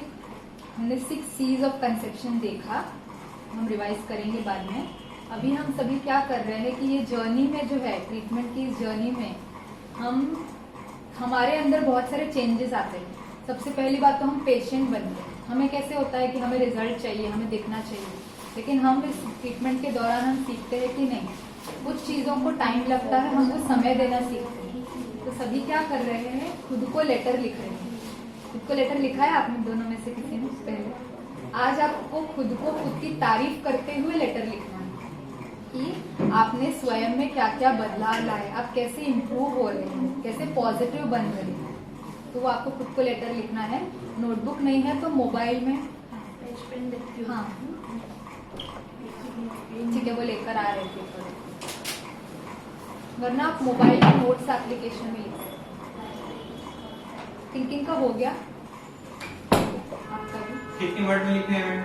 हमने 6 C's ऑफ कंसेप्शन देखा, हम रिवाइज करेंगे बाद में। अभी हम सभी क्या कर रहे हैं कि ये जर्नी में जो है, ट्रीटमेंट की इस जर्नी में हमारे अंदर बहुत सारे चेंजेस आते हैं। सबसे पहली बात तो हम पेशेंट बनते हैं। हमें कैसे होता है कि हमें रिजल्ट चाहिए, हमें दिखना चाहिए, लेकिन हम इस ट्रीटमेंट के दौरान हम सीखते हैं कि नहीं, कुछ चीज़ों को टाइम लगता है, हमको समय देना सीखते हैं। तो सभी क्या कर रहे हैं, खुद को लेटर लिख रहे हैं। खुद को लेटर लिखा है आपने दोनों में से किसी ने पहले? आज आपको खुद को खुद की तारीफ करते हुए लेटर लिखना है कि आपने स्वयं में क्या क्या बदलाव लाए, आप कैसे इम्प्रूव हो रहे हैं, कैसे पॉजिटिव बन रहे हैं। तो वो आपको खुद को लेटर लिखना है। नोटबुक नहीं है तो मोबाइल में, हाँ ठीक है, वो लेकर आ रहे थे, वरना आप मोबाइल में नोट्स एप्लीकेशन में लिख सकते। थिंकिंग का हो गया आपका भी? कितने वर्ड में लिखने हैं?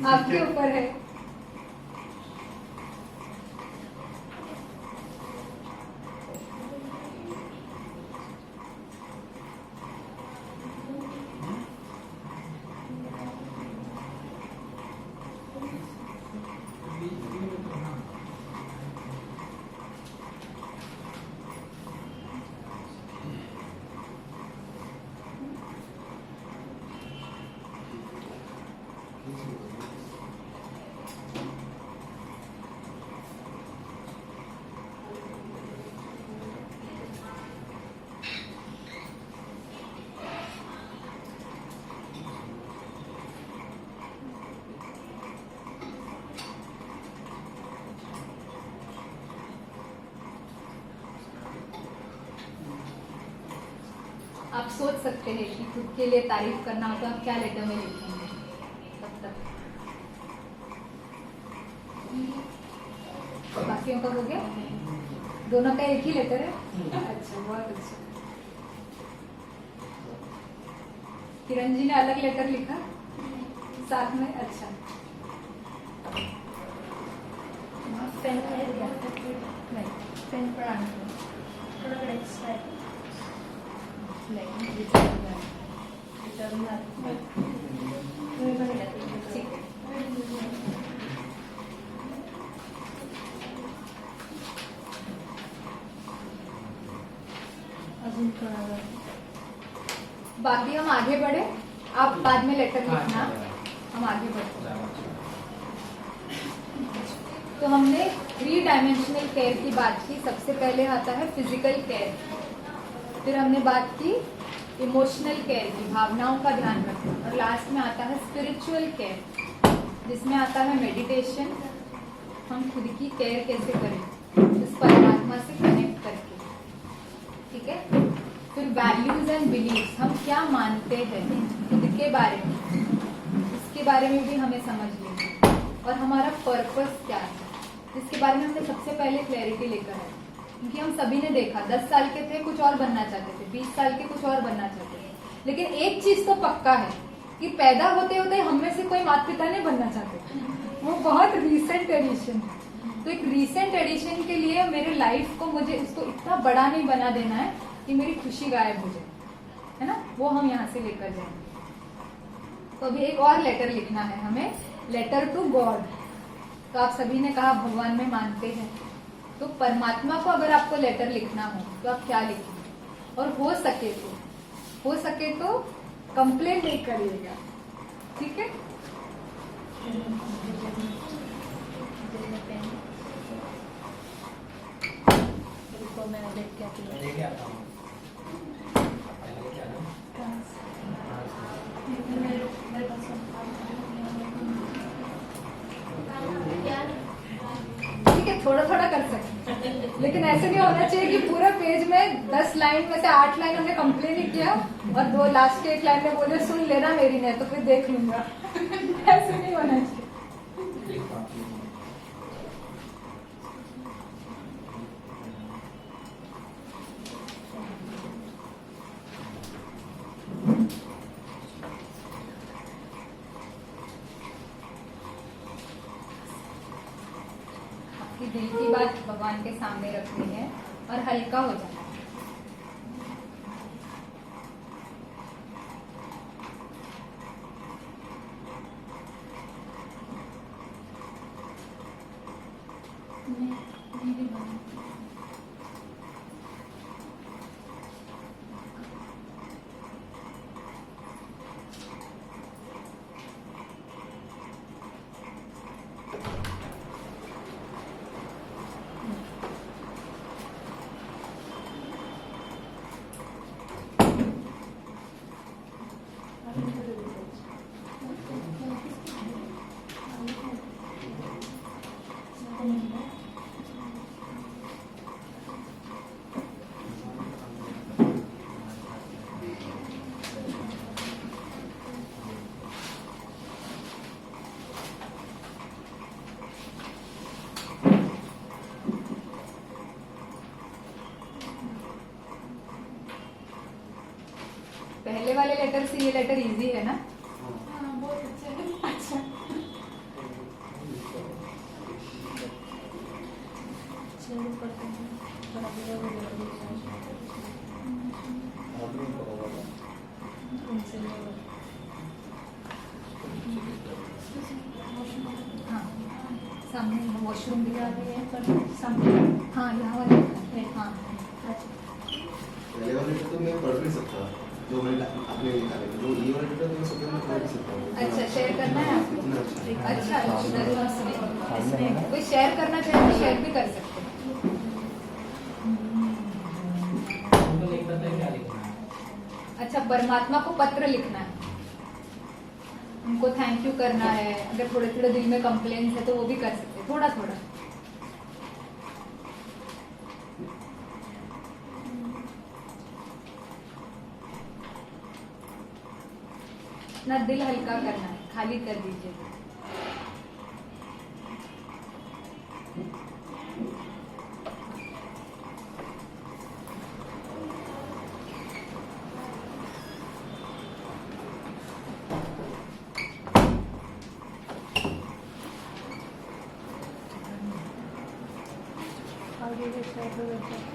आपके ऊपर है। आप सोच सकते हैं कि खुद के लिए तारीफ करना हो तो आप क्या लेटर में लिखेंगे तब तक। बाकियों का हो गया, दोनों का एक ही लेटर है। अच्छा, बहुत अच्छा। किरण जी ने अलग लेटर लिखा साथ में। अच्छा, पेन है क्या? नहीं पेन पढ़ाने को थोड़ा सा एक्स्ट्रा है। नहीं, ठीक है। अजून थोड़ा बाकी हम आगे बढ़े, आप बाद में लेटर लिखना, हम आगे बढ़ते हैं। तो हमने 3 डायमेंशनल केयर की बात की। सबसे पहले आता है फिजिकल केयर, फिर हमने बात की इमोशनल केयर की, भावनाओं का ध्यान रखना, और लास्ट में आता है स्पिरिचुअल केयर, जिसमें आता है मेडिटेशन, हम खुद की केयर कैसे करें इस परमात्मा से कनेक्ट करके, ठीक है। फिर वैल्यूज एंड बिलीव्स, हम क्या मानते हैं खुद के बारे में, इसके बारे में भी हमें समझ लेंगे, और हमारा पर्पस क्या है, इसके बारे में हमने सबसे पहले क्लैरिटी लेकर आए। क्योंकि हम सभी ने देखा 10 साल के थे कुछ और बनना चाहते थे, 20 साल के कुछ और बनना चाहते थे, लेकिन एक चीज तो पक्का है कि पैदा होते होते हम में से कोई माता पिता नहीं बनना चाहते, वो बहुत रीसेंट एडिशन है। तो एक रीसेंट एडिशन के लिए मेरे लाइफ को मुझे उसको इतना बड़ा नहीं बना देना है कि मेरी खुशी गायब हो जाए, है ना, वो हम यहाँ से लेकर जाएंगे। तो अभी एक और लेटर लिखना है हमें, लेटर टू गॉड। तो आप सभी ने कहा भगवान में मानते हैं, तो परमात्मा को अगर आपको लेटर लिखना हो तो आप क्या लिखेंगे, और हो सके तो कंप्लेन नहीं करिएगा, ठीक है। तो मैं देख के आती हूँ। लेके आता हूँ। लेके ठीक है, थोड़ा थोड़ा कर सकते हैं, लेकिन ऐसे नहीं होना चाहिए कि पूरे पेज में 10 लाइन में से 8 लाइन हमने कंप्लेन ही किया और 2 लास्ट के 1 लाइन में बोले सुन लेना मेरी ने तो फिर देख लूंगा। ऐसे नहीं होना चाहिए। आपकी दिल की बात भगवान के सामने रखनी है और हल्का हो जाना है। मैं भी बनाती हूँ। पहले वाले लेटर से ये लेटर इजी है ना? हाँ, बहुत अच्छा है। अच्छा, चलो करते हैं। हाँ, सामने वॉशरूम भी आ गए हैं, पर सामने हाँ यहाँ वाले हाँ पहले वाले तो मैं पढ़ नहीं सकता, जो मैंने आपने निकाले थे, जो ये वाले तो मैं सबके में पढ़ नहीं सकता। अच्छा, शेयर करना है आपको? इतना अच्छा अच्छा, इसमें कोई शेयर करना चाहे तो शेयर भी कर सकते हैं। उनको नहीं पता है क्या लिखना है। अच्छा, परमात्मा को पत्र लिखना है, उनको थैंक यू करना है, अगर थोड़े थोड़े दिल में कंप्लेंट्स है तो वो भी कर सकते हैं, थोड़ा थोड़ा। अपना दिल हल्का करना है, खाली कर दीजिए। आगे के साइड में बैठो।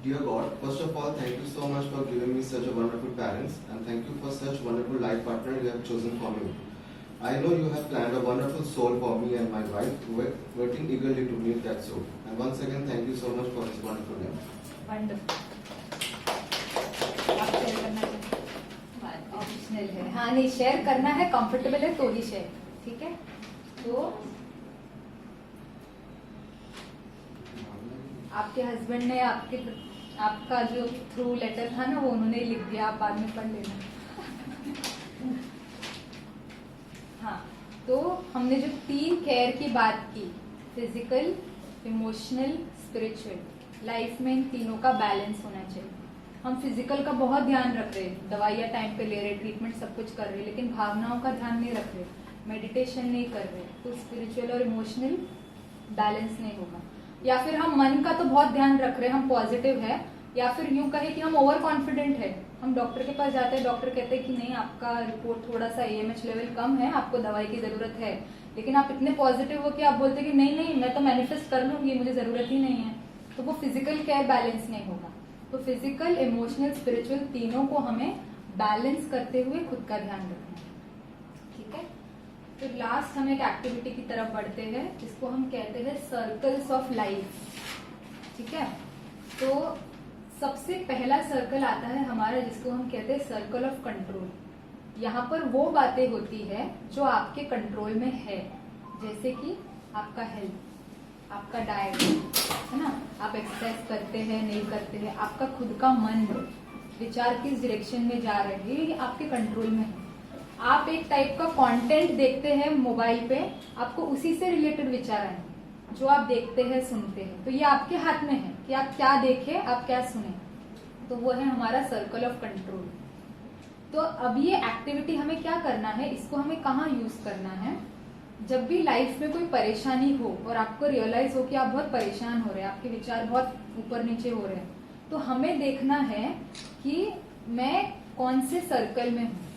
Dear God, first of all, thank you so much for giving me such a wonderful parents, and thank you for such wonderful life partner you have chosen for me. I know you have planned a wonderful soul for me and my wife, waiting eagerly to meet that soul. And once again, thank you so much for this wonderful day. Wonderful. आप share करना चाहिए, optional है। हाँ नहीं, share करना है, comfortable है तो ही शेयर, ठीक है। तो आपके हस्बैंड ने आपका जो थ्रू लेटर था ना, वो उन्होंने लिख दिया, आप बाद में पढ़ लेना। हाँ, तो हमने जो 3 केयर की बात की, फिजिकल, इमोशनल, स्पिरिचुअल, लाइफ में इन तीनों का बैलेंस होना चाहिए। हम फिजिकल का बहुत ध्यान रख रहे हैं, दवाइयाँ टाइम पे ले रहे, ट्रीटमेंट सब कुछ कर रहे, लेकिन भावनाओं का ध्यान नहीं रख रहे, मेडिटेशन नहीं कर रहे, तो स्पिरिचुअल और इमोशनल बैलेंस नहीं होगा। या फिर हम मन का तो बहुत ध्यान रख रहे हैं, हम पॉजिटिव है, या फिर यूं कहे कि हम ओवर कॉन्फिडेंट है। हम डॉक्टर के पास जाते हैं, डॉक्टर कहते हैं कि नहीं, आपका रिपोर्ट थोड़ा सा AMH लेवल कम है, आपको दवाई की जरूरत है, लेकिन आप इतने पॉजिटिव हो कि आप बोलते हैं कि नहीं नहीं, मैं तो मैनिफेस्ट कर लूंगी, मुझे जरूरत ही नहीं है। तो वो फिजिकल केयर बैलेंस नहीं होगा। तो फिजिकल, इमोशनल, स्पिरिचुअल तीनों को हमें बैलेंस करते हुए खुद का ध्यान रखना है, ठीक है। तो लास्ट हम एक एक्टिविटी की तरफ बढ़ते हैं, जिसको हम कहते हैं सर्कल्स ऑफ लाइफ, ठीक है। तो सबसे पहला सर्कल आता है हमारा, जिसको हम कहते हैं सर्कल ऑफ कंट्रोल। यहाँ पर वो बातें होती है जो आपके कंट्रोल में है, जैसे कि आपका हेल्थ, आपका डाइट, है ना, आप एक्सरसाइज करते हैं नहीं करते हैं, आपका खुद का मन, विचार किस डायरेक्शन में जा रहे हैं, ये आपके कंट्रोल में है। आप एक टाइप का कंटेंट देखते हैं मोबाइल पे, आपको उसी से रिलेटेड विचार आए जो आप देखते हैं, सुनते हैं, तो ये आपके हाथ में है कि आप क्या देखें, आप क्या सुने। तो वो है हमारा सर्कल ऑफ कंट्रोल। तो अब ये एक्टिविटी हमें क्या करना है, इसको हमें कहाँ यूज करना है, जब भी लाइफ में कोई परेशानी हो और आपको रियलाइज हो कि आप बहुत परेशान हो रहे हैं, आपके विचार बहुत ऊपर नीचे हो रहे हैं, तो हमें देखना है कि मैं कौन से सर्कल में हूँ।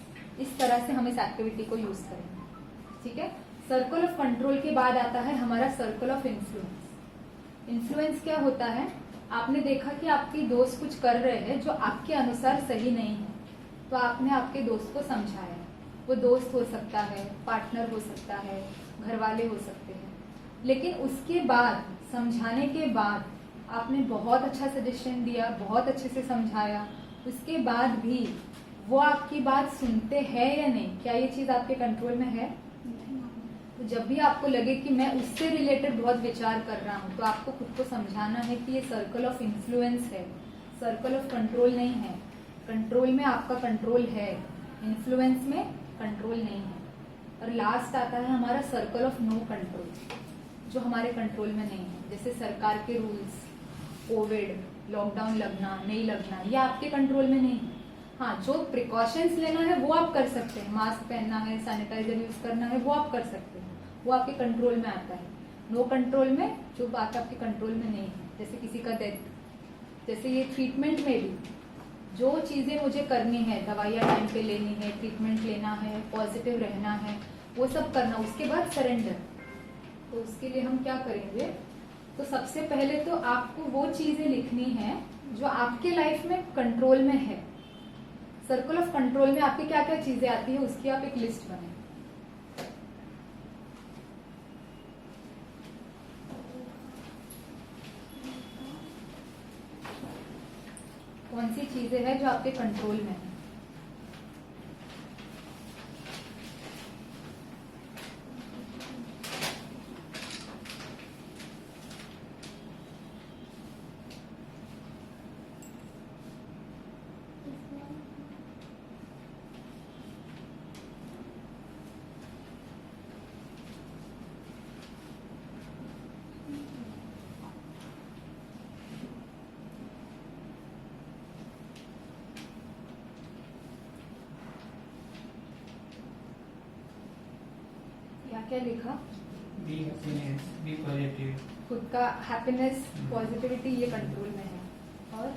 इस तरह से हम इस एक्टिविटी को यूज करेंगे, ठीक है। सर्कल ऑफ कंट्रोल के बाद आता है हमारा सर्कल ऑफ इन्फ्लुएंस। इन्फ्लुएंस क्या होता है, आपने देखा कि आपके दोस्त कुछ कर रहे हैं जो आपके अनुसार सही नहीं है, तो आपने आपके दोस्त को समझाया। वो दोस्त हो सकता है, पार्टनर हो सकता है, घर वाले हो सकते हैं, लेकिन उसके बाद, समझाने के बाद, आपने बहुत अच्छा सजेशन दिया, बहुत अच्छे से समझाया, उसके बाद भी वो आपकी बात सुनते हैं या नहीं, क्या ये चीज आपके कंट्रोल में है? तो जब भी आपको लगे कि मैं उससे रिलेटेड बहुत विचार कर रहा हूँ, तो आपको खुद को समझाना है कि ये सर्कल ऑफ इन्फ्लुएंस है, सर्कल ऑफ कंट्रोल नहीं है। कंट्रोल में आपका कंट्रोल है, इन्फ्लुएंस में कंट्रोल नहीं है। और लास्ट आता है हमारा सर्कल ऑफ नो कंट्रोल, जो हमारे कंट्रोल में नहीं है, जैसे सरकार के रूल्स, कोविड, लॉकडाउन लगना नहीं लगना, ये आपके कंट्रोल में नहीं है। हाँ, जो प्रिकॉशंस लेना है वो आप कर सकते हैं, मास्क पहनना है, सैनिटाइजर यूज करना है, वो आप कर सकते हैं, वो आपके कंट्रोल में आता है। नो कंट्रोल में जो बात आपके कंट्रोल में नहीं है, जैसे किसी का डेथ, जैसे ये ट्रीटमेंट में भी जो चीज़ें मुझे करनी है, दवाइयाँ टाइम पे लेनी है, ट्रीटमेंट लेना है, पॉजिटिव रहना है, वो सब करना, उसके बाद सरेंडर। तो उसके लिए हम क्या करेंगे, तो सबसे पहले तो आपको वो चीज़ें लिखनी है जो आपके लाइफ में कंट्रोल में है। सर्कल ऑफ कंट्रोल में आपकी क्या क्या चीज़ें आती है उसकी आप एक लिस्ट बनाएं। कौन सी चीजें हैं जो आपके कंट्रोल में है। क्या लिखा, बी हैप्पीनेस, बी पॉजिटिव, खुद का हैप्पीनेस, पॉजिटिविटी ये कंट्रोल में है। और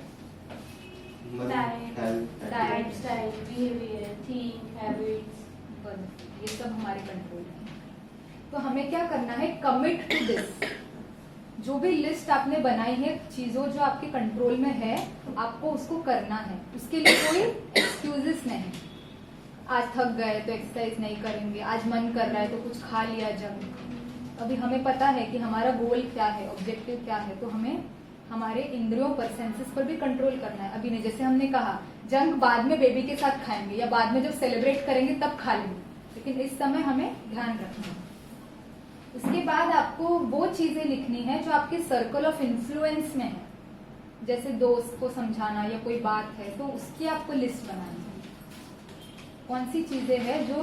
diet style, behaviour, think, habits, ये सब हमारे कंट्रोल में है। तो हमें क्या करना है, कमिट टू दिस। जो भी लिस्ट आपने बनाई है चीजों जो आपके कंट्रोल में है, आपको उसको करना है। उसके लिए कोई एक्सक्यूजेस नहीं। आज थक गए तो एक्सरसाइज नहीं करेंगे, आज मन कर रहा है तो कुछ खा लिया जंक। अभी हमें पता है कि हमारा गोल क्या है, ऑब्जेक्टिव क्या है, तो हमें हमारे इंद्रियों पर, सेंसेस पर भी कंट्रोल करना है। अभी नहीं, जैसे हमने कहा जंक बाद में बेबी के साथ खाएंगे या बाद में जब सेलिब्रेट करेंगे तब खा लेंगे, लेकिन इस समय हमें ध्यान रखना है। उसके बाद आपको वो चीजें लिखनी है जो आपके सर्कल ऑफ इन्फ्लुएंस में है, जैसे दोस्त को समझाना या कोई बात है तो उसकी आपको लिस्ट बनानी है। कौन सी चीजें हैं जो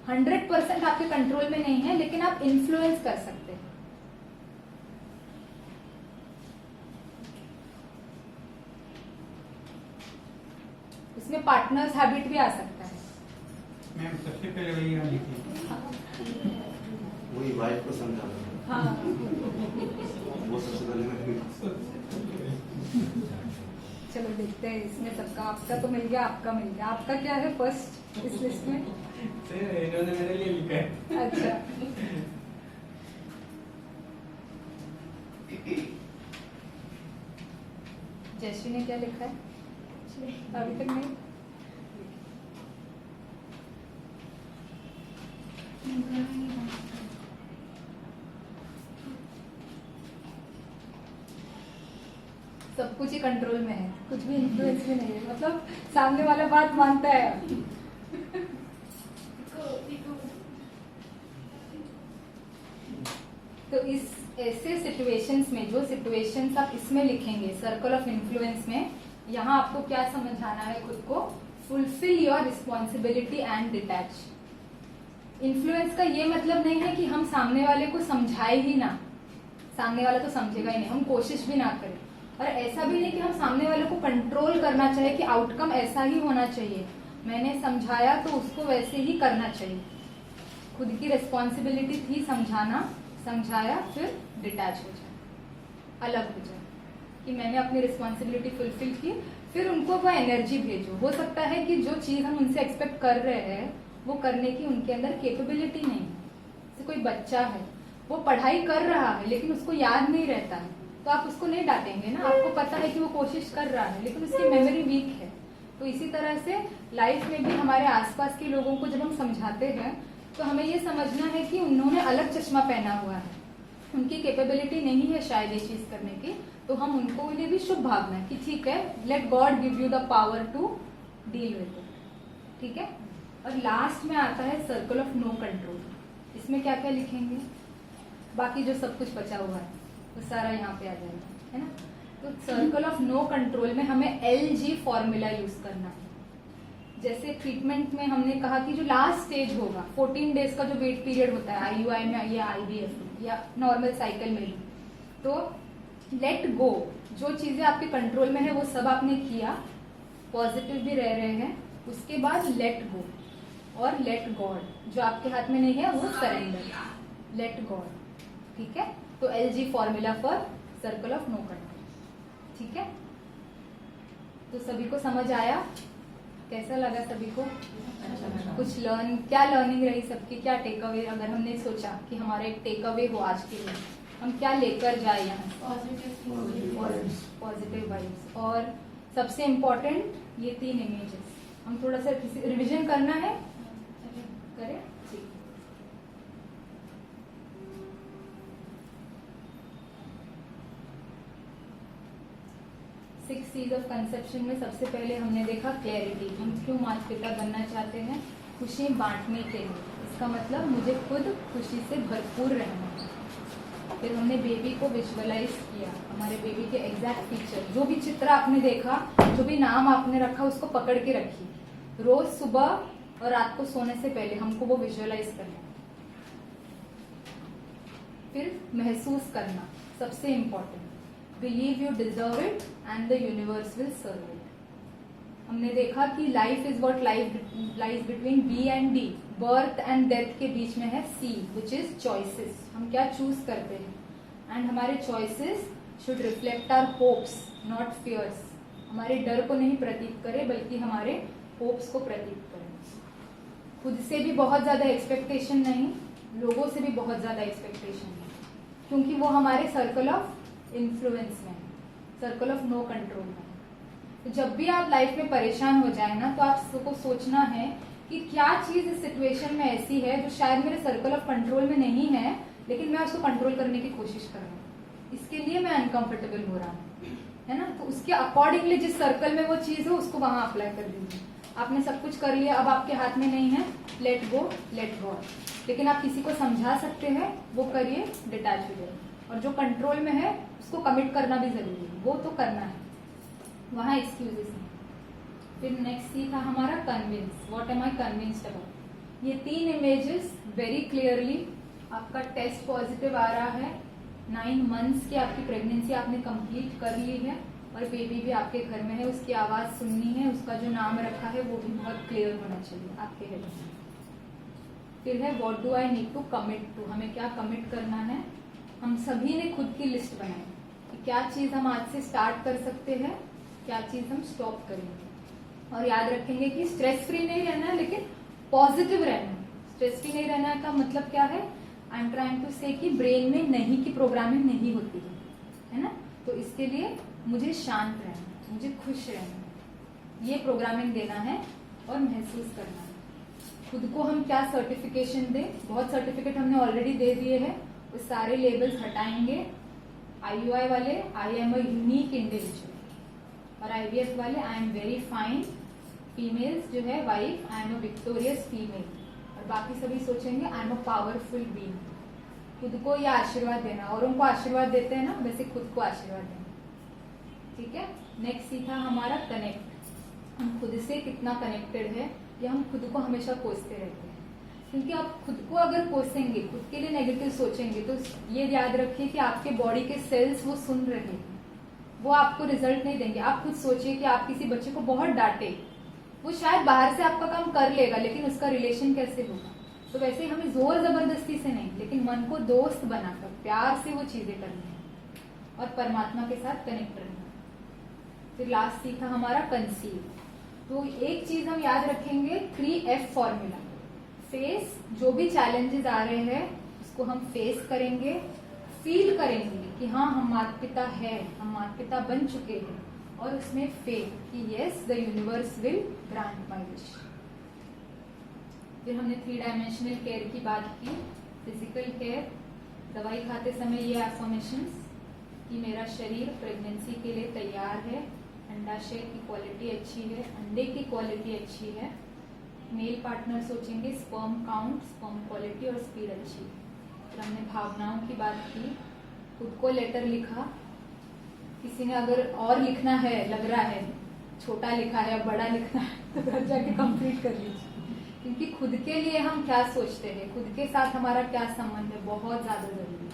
100% आपके कंट्रोल में नहीं है लेकिन आप इन्फ्लुएंस कर सकते हैं। उसमें पार्टनर्स हैबिट भी आ सकता है। मैम सबसे पहले वही हम लिखिए, वही वाइफ को समझाना, हाँ, वो सबसे पहले मैं चलो देखते हैं इसमें सबका। आपका तो मिल गया, आपका मिल गया। आपका क्या है फर्स्ट इस लिस्ट में? सर इन्होंने मेरे लिए लिखा है। अच्छा, जयश्री ने क्या लिखा है? अभी तक नहीं। सब कुछ ही कंट्रोल में है, कुछ भी इन्फ्लुएंस में नहीं है। मतलब सामने वाला बात मानता है। तो इस ऐसे सिचुएशंस में, जो सिचुएशंस आप इसमें लिखेंगे सर्कल ऑफ इन्फ्लुएंस में, यहाँ आपको क्या समझाना है खुद को, fulfil your responsibility and detach. Influence का ये मतलब नहीं है कि हम सामने वाले को समझाए ही ना, सामने वाला तो समझेगा ही नहीं, हम कोशिश भी ना करें। और ऐसा भी नहीं कि हम सामने वाले को कंट्रोल करना चाहिए कि आउटकम ऐसा ही होना चाहिए, मैंने समझाया तो उसको वैसे ही करना चाहिए। खुद की रिस्पॉन्सिबिलिटी थी समझाना, समझाया, फिर डिटैच हो जाए, अलग हो जाए कि मैंने अपनी रिस्पॉन्सिबिलिटी फुलफिल की। फिर उनको वो एनर्जी भेजो। हो सकता है कि जो चीज हम उनसे एक्सपेक्ट कर रहे हैं वो करने की उनके अंदर कैपेबिलिटी नहीं है। जैसे कोई बच्चा है, वो पढ़ाई कर रहा है लेकिन उसको याद नहीं रहता है, तो आप उसको नहीं डांटेंगे ना, आपको पता है कि वो कोशिश कर रहा है लेकिन उसकी मेमोरी वीक है। तो इसी तरह से लाइफ में भी हमारे आसपास के लोगों को जब हम समझाते हैं तो हमें ये समझना है कि उन्होंने अलग चश्मा पहना हुआ है, उनकी कैपेबिलिटी नहीं है शायद ये चीज करने की, तो हम उनको लिए भी शुभ भावना है कि ठीक है, let God give you the power to deal with it. ठीक है। और लास्ट में आता है सर्कल ऑफ नो कंट्रोल। इसमें क्या क्या लिखेंगे, बाकी जो सब कुछ बचा हुआ है वो सारा यहाँ पे आ जाएगा, है ना। तो सर्कल ऑफ नो कंट्रोल में हमें LG फॉर्मूला यूज करना है। जैसे ट्रीटमेंट में हमने कहा कि जो लास्ट स्टेज होगा 14 डेज का जो वेट पीरियड होता है IUI में या IVF में या नॉर्मल साइकिल में भी, तो लेट गो, जो चीजें आपके कंट्रोल में है वो सब आपने किया, पॉजिटिव भी रह रहे हैं, उसके बाद लेट गो और लेट गॉड, जो आपके हाथ में नहीं है वो सरेंडर, लेट गॉड। ठीक है। तो LG formula for circle of no control. ठीक है, तो सभी को समझ आया? कैसा लगा सभी को? कुछ क्या लर्निंग रही सबकी? क्या टेक अवे, अगर हमने सोचा कि हमारा एक टेक अवे हो आज के लिए, हम क्या लेकर जाए यहाँ? Positive vibes. और सबसे इम्पोर्टेंट ये 3 इमेजेस। हम थोड़ा सा रिवीजन करना है, करें? ठीक। 6 C's ऑफ कंसेप्शन में सबसे पहले हमने देखा क्लैरिटी। हम क्यों माता पिता बनना चाहते हैं? खुशी बांटने के लिए। इसका मतलब मुझे खुद खुशी से भरपूर रहना है। फिर हमने बेबी को विजुअलाइज किया, हमारे बेबी के एग्जैक्ट फीचर, जो भी चित्र आपने देखा, जो भी नाम आपने रखा, उसको पकड़ के रखिए। रोज सुबह और रात को सोने से पहले हमको वो विजुअलाइज करना है। फिर महसूस करना, सबसे important, believe you deserve it and the universe will serve it. हमने देखा कि life is what lies between B and D, birth and death के बीच में है सी, विच इज चॉइसेस। हम क्या चूज करते हैं, एंड हमारे choices should reflect our hopes not fears. हमारे डर को नहीं प्रतीत करे, बल्कि हमारे होप्स को प्रतीत करें। खुद से भी बहुत ज्यादा एक्सपेक्टेशन नहीं, लोगों से भी बहुत ज्यादा एक्सपेक्टेशन नहीं, क्योंकि वो हमारे सर्कल ऑफ इन्फ्लुएंस में, सर्कल ऑफ नो कंट्रोल में। तो जब भी आप लाइफ में परेशान हो जाए ना, तो आपको सोचना है कि क्या चीज इस सिचुएशन में ऐसी है जो शायद मेरे सर्कल ऑफ कंट्रोल में नहीं है, लेकिन मैं उसको कंट्रोल करने की कोशिश कर रहा हूँ, इसके लिए मैं अनकंफर्टेबल हो रहा हूँ, है ना। तो उसके अकॉर्डिंगली जिस सर्कल में वो चीज हो उसको वहां अप्लाई कर दीजिए। आपने सब कुछ कर लिया, अब आपके हाथ में नहीं है, लेट गो, लेट गॉड। लेकिन आप किसी को समझा सकते हैं, वो करिए, डिटैच हो जाइए। और जो कंट्रोल में है उसको कमिट करना भी जरूरी है, वो तो करना है, वहां एक्सक्यूजेस नहीं। फिर नेक्स्ट सी था हमारा convince. What am I convinced about. ये 3 इमेजेस वेरी क्लियरली, आपका टेस्ट पॉजिटिव आ रहा है, 9 मंथ्स की आपकी प्रेगनेंसी आपने कंप्लीट कर ली है, और बेबी भी आपके घर में है, उसकी आवाज सुननी है, उसका जो नाम रखा है वो भी बहुत क्लियर होना चाहिए आपके हेड में। फिर है what do I need to commit to. हमें क्या कमिट करना है। हम सभी ने खुद की लिस्ट बनाई कि क्या चीज हम आज से स्टार्ट कर सकते हैं, क्या चीज हम स्टॉप करेंगे। और याद रखेंगे कि स्ट्रेस फ्री नहीं रहना है, लेकिन पॉजिटिव रहना है। स्ट्रेस फ्री नहीं रहना का मतलब क्या है, आई एम ट्राइंग टू से कि ब्रेन में नहीं की प्रोग्रामिंग नहीं होती है ना। तो इसके लिए मुझे शांत रहना है, मुझे खुश रहना है, ये प्रोग्रामिंग देना है और महसूस करना है। खुद को हम क्या सर्टिफिकेशन दें, बहुत सर्टिफिकेट हमने ऑलरेडी दे दिए हैं, वो सारे लेबल्स हटाएंगे। IUI वाले I am a unique individual, और IVF वाले I am very fine, females जो है wife I am a victorious female, और बाकी सभी सोचेंगे I am a powerful being. खुद को यह आशीर्वाद देना, औरों को आशीर्वाद देते हैं ना, वैसे खुद को आशीर्वाद देना। ठीक है। नेक्स्ट सीखा हमारा कनेक्ट। हम खुद से कितना कनेक्टेड है, या हम खुद को हमेशा कोसते रहते हैं। क्योंकि आप खुद को अगर कोसेंगे, खुद के लिए नेगेटिव सोचेंगे, तो ये याद रखिए कि आपके बॉडी के सेल्स वो सुन रहे हैं, वो आपको रिजल्ट नहीं देंगे। आप खुद सोचिए कि आप किसी बच्चे को बहुत डांटे, वो शायद बाहर से आपका काम कर लेगा, लेकिन उसका रिलेशन कैसे होगा। तो वैसे ही हमें जोर जबरदस्ती से नहीं, लेकिन मन को दोस्त बनाकर प्यार से वो चीजें करनी है, और परमात्मा के साथ कनेक्ट रहना। फिर लास्ट सीखा हमारा कंसीव। तो एक चीज हम याद रखेंगे, 3F फॉर्मूला। फेस, जो भी चैलेंजेस आ रहे हैं उसको हम फेस करेंगे, फील करेंगे कि हाँ हम माता पिता है, हम माता पिता बन चुके हैं, और उसमें फेथ कि yes the universe will grant my wish. फिर हमने 3 डायमेंशनल केयर की बात की। फिजिकल केयर, दवाई खाते समय ये एफर्मेशंस कि मेरा शरीर प्रेगनेंसी के लिए तैयार है, अंडाशय की क्वालिटी अच्छी है, अंडे की क्वालिटी अच्छी है। मेल पार्टनर सोचेंगे स्पर्म काउंट, स्पर्म क्वालिटी और स्पीड अच्छी है। फिर हमने भावनाओं की बात की, खुद को लेटर लिखा। किसी ने अगर और लिखना है, लग रहा है छोटा लिखा है या बड़ा लिखना है, तो घर जाके कंप्लीट कर लीजिए, क्योंकि खुद के लिए हम क्या सोचते हैं, खुद के साथ हमारा क्या संबंध है, बहुत ज्यादा जरूरी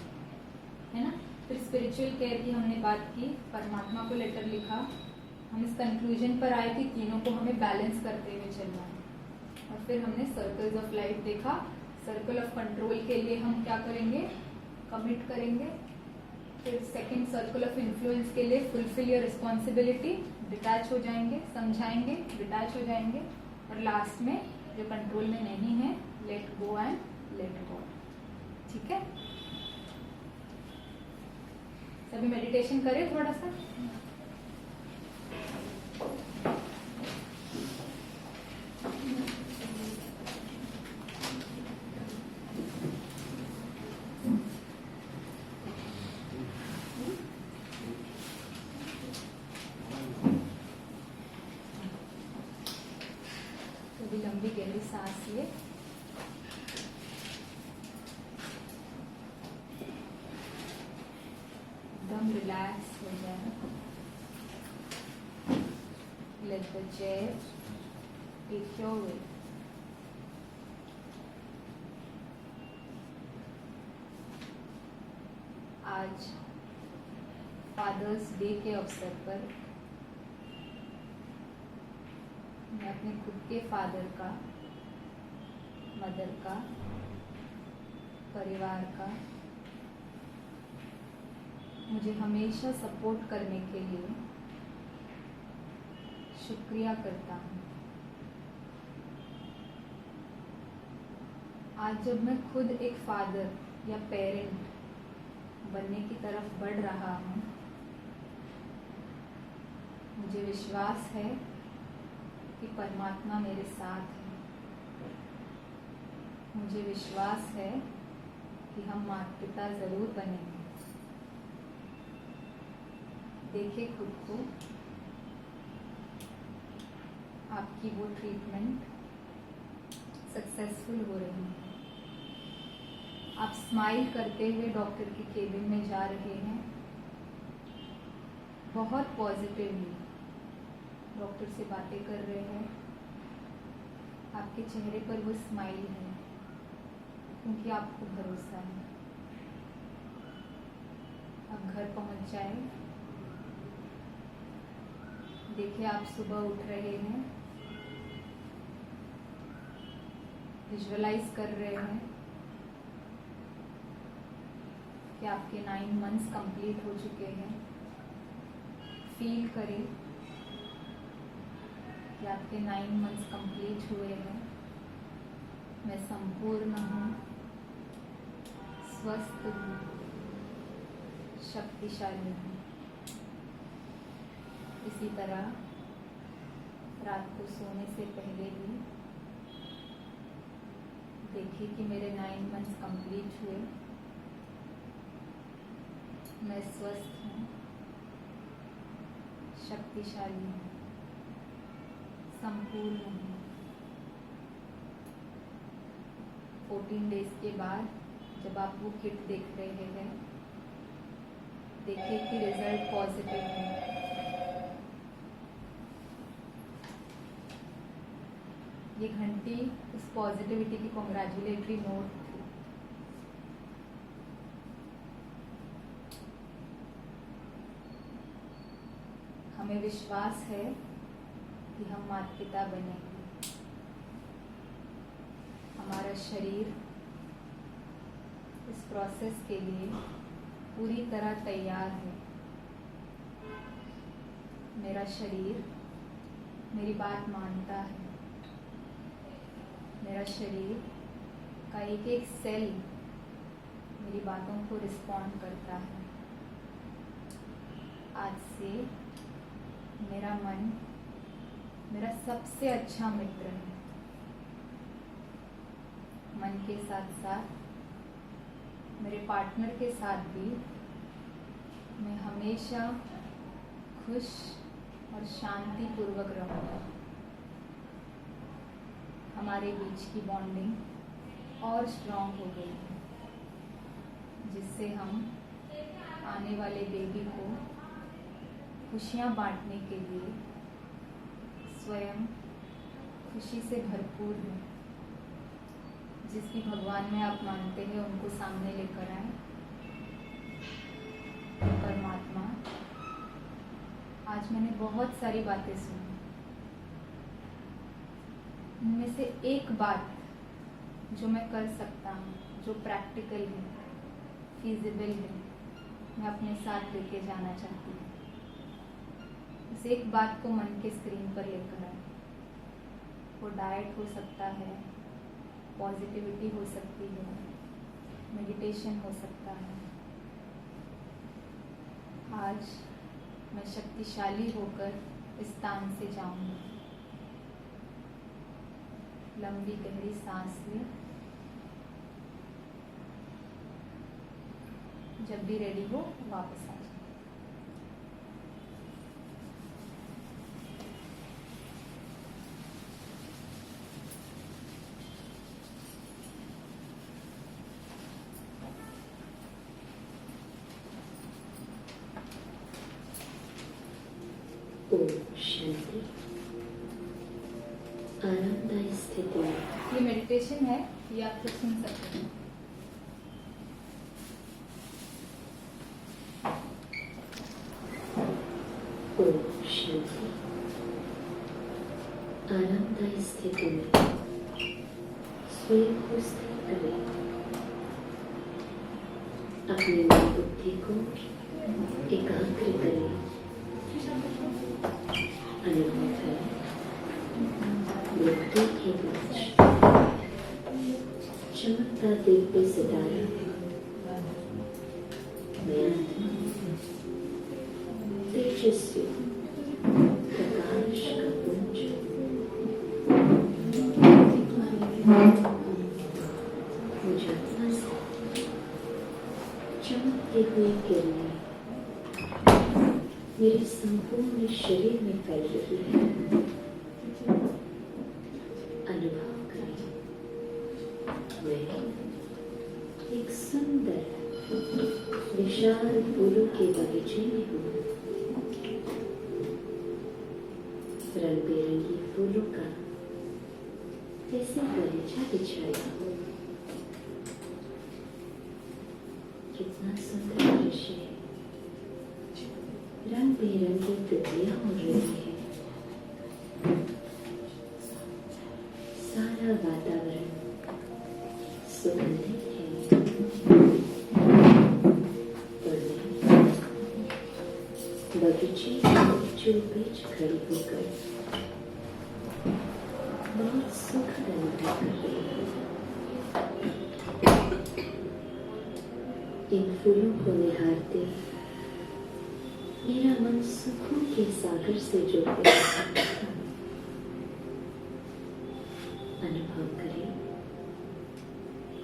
है ना। फिर स्पिरिचुअल केयर की हमने बात की, परमात्मा को लेटर लिखा। हम इस कंक्लूजन पर आए कि तीनों को हमें बैलेंस करते हुए चलना है। और फिर हमने सर्कल्स ऑफ लाइफ देखा। सर्कल ऑफ कंट्रोल के लिए हम क्या करेंगे, कमिट करेंगे, फिर सेकंड सर्कल ऑफ इन्फ्लुएंस के लिए फुलफिल योर रिस्पॉन्सिबिलिटी, डिटैच हो जाएंगे, समझाएंगे, डिटैच हो जाएंगे, और लास्ट में जो कंट्रोल में नहीं है, let go and let go. ठीक है, सभी मेडिटेशन करें थोड़ा सा। थोड़ी लंबी गहरी सांस लिए, एकदम रिलैक्स हो जाए। Let the chair take your way. आज फादर्स डे के अवसर पर मैं अपने खुद के फादर का, मदर का, परिवार का, मुझे हमेशा सपोर्ट करने के लिए शुक्रिया करता हूँ। आज जब मैं खुद एक फादर या पेरेंट बनने की तरफ बढ़ रहा हूँ, मुझे विश्वास है कि परमात्मा मेरे साथ है। मुझे विश्वास है कि हम माता पिता जरूर बनेंगे। देखिए खुद को, आपकी वो ट्रीटमेंट सक्सेसफुल हो रही है। आप स्माइल करते हुए डॉक्टर के केबिन में जा रहे हैं, बहुत पॉजिटिवली डॉक्टर से बातें कर रहे हैं। आपके चेहरे पर वो स्माइल है क्योंकि आपको भरोसा है। अब घर पहुंच जाए। देखिए आप सुबह उठ रहे हैं, विजुअलाइज कर रहे हैं कि आपके 9 मंथ्स कंप्लीट हो चुके हैं। फील करें कि आपके 9 मंथ्स कंप्लीट हुए हैं। मैं संपूर्ण हूँ, स्वस्थ हूँ, शक्तिशाली हूँ। इसी तरह रात को सोने से पहले भी देखिए कि मेरे 9 मंथ्स कंप्लीट हुए। मैं स्वस्थ हूँ, शक्तिशाली हूँ, संपूर्ण हूँ। 14 डेज के बाद जब आप वो किट देख रहे हैं, देखिए कि रिजल्ट पॉजिटिव है। ये घंटी उस पॉजिटिविटी की कॉन्ग्रेचुलेटरी नोट थी। हमें विश्वास है कि हम माता पिता बनेंगे। हमारा शरीर इस प्रोसेस के लिए पूरी तरह तैयार है। मेरा शरीर मेरी बात मानता है। मेरा शरीर का एक एक सेल मेरी बातों को रिस्पॉन्ड करता है। आज से मेरा मन मेरा सबसे अच्छा मित्र है। मन के साथ साथ मेरे पार्टनर के साथ भी मैं हमेशा खुश और शांतिपूर्वक रहूँगा। हमारे बीच की बॉन्डिंग और स्ट्रॉन्ग हो गई है, जिससे हम आने वाले बेबी को खुशियाँ बांटने के लिए स्वयं खुशी से भरपूर हैं। जिसकी भगवान में आप मानते हैं उनको सामने लेकर आए। परमात्मा, आज मैंने बहुत सारी बातें सुनी। उनमें से एक बात जो मैं कर सकता हूँ, जो प्रैक्टिकल है, फीजिबल है, मैं अपने साथ लेके जाना चाहती हूँ। बस एक बात को मन के स्क्रीन पर लेकर आए। वो डाइट हो सकता है, पॉजिटिविटी हो सकती है, मेडिटेशन हो सकता है। आज मैं शक्तिशाली होकर इस स्थान से जाऊंगी। लंबी गहरी सांस लें। जब भी रेडी हो वापस आ जाए। ओम शांति। आरामदायी स्थिति में ये मेडिटेशन है, ये आप खुद सुन सकते हैं। ओम शांति। आरामदायी स्थिति में स्वयं को स्थिर करें। अपनी मन बुद्धि को एकाग्र करें। अनुभव करें मृत्यु के बीच चमकता दिव्य सितारा मैं आत्मा तेजस्वी प्रकाश का पुंज मुझे आत्मा से चमकती हुई किरणें मेरे संपूर्ण शरीर में फैल रही है। अनुभव करें मैं एक सुंदर विशाल फूलों के बगीचे में हूँ। रंग बिरंगी फूलों का जैसे गलीचा बिछाया हो। कितना सुंदर दृश्य है। रंग बिरंगी तितलियां उड़ रही है। सारा वातावरण सुगंधित है। और मैं बगीचे के बीचों बीच खड़ी होकर बहुत सुखद अनुभव कर रही हूँ। इन फूलों को निहारते मेरा मन सुखों के सागर से जुड़ गया। अनुभव करें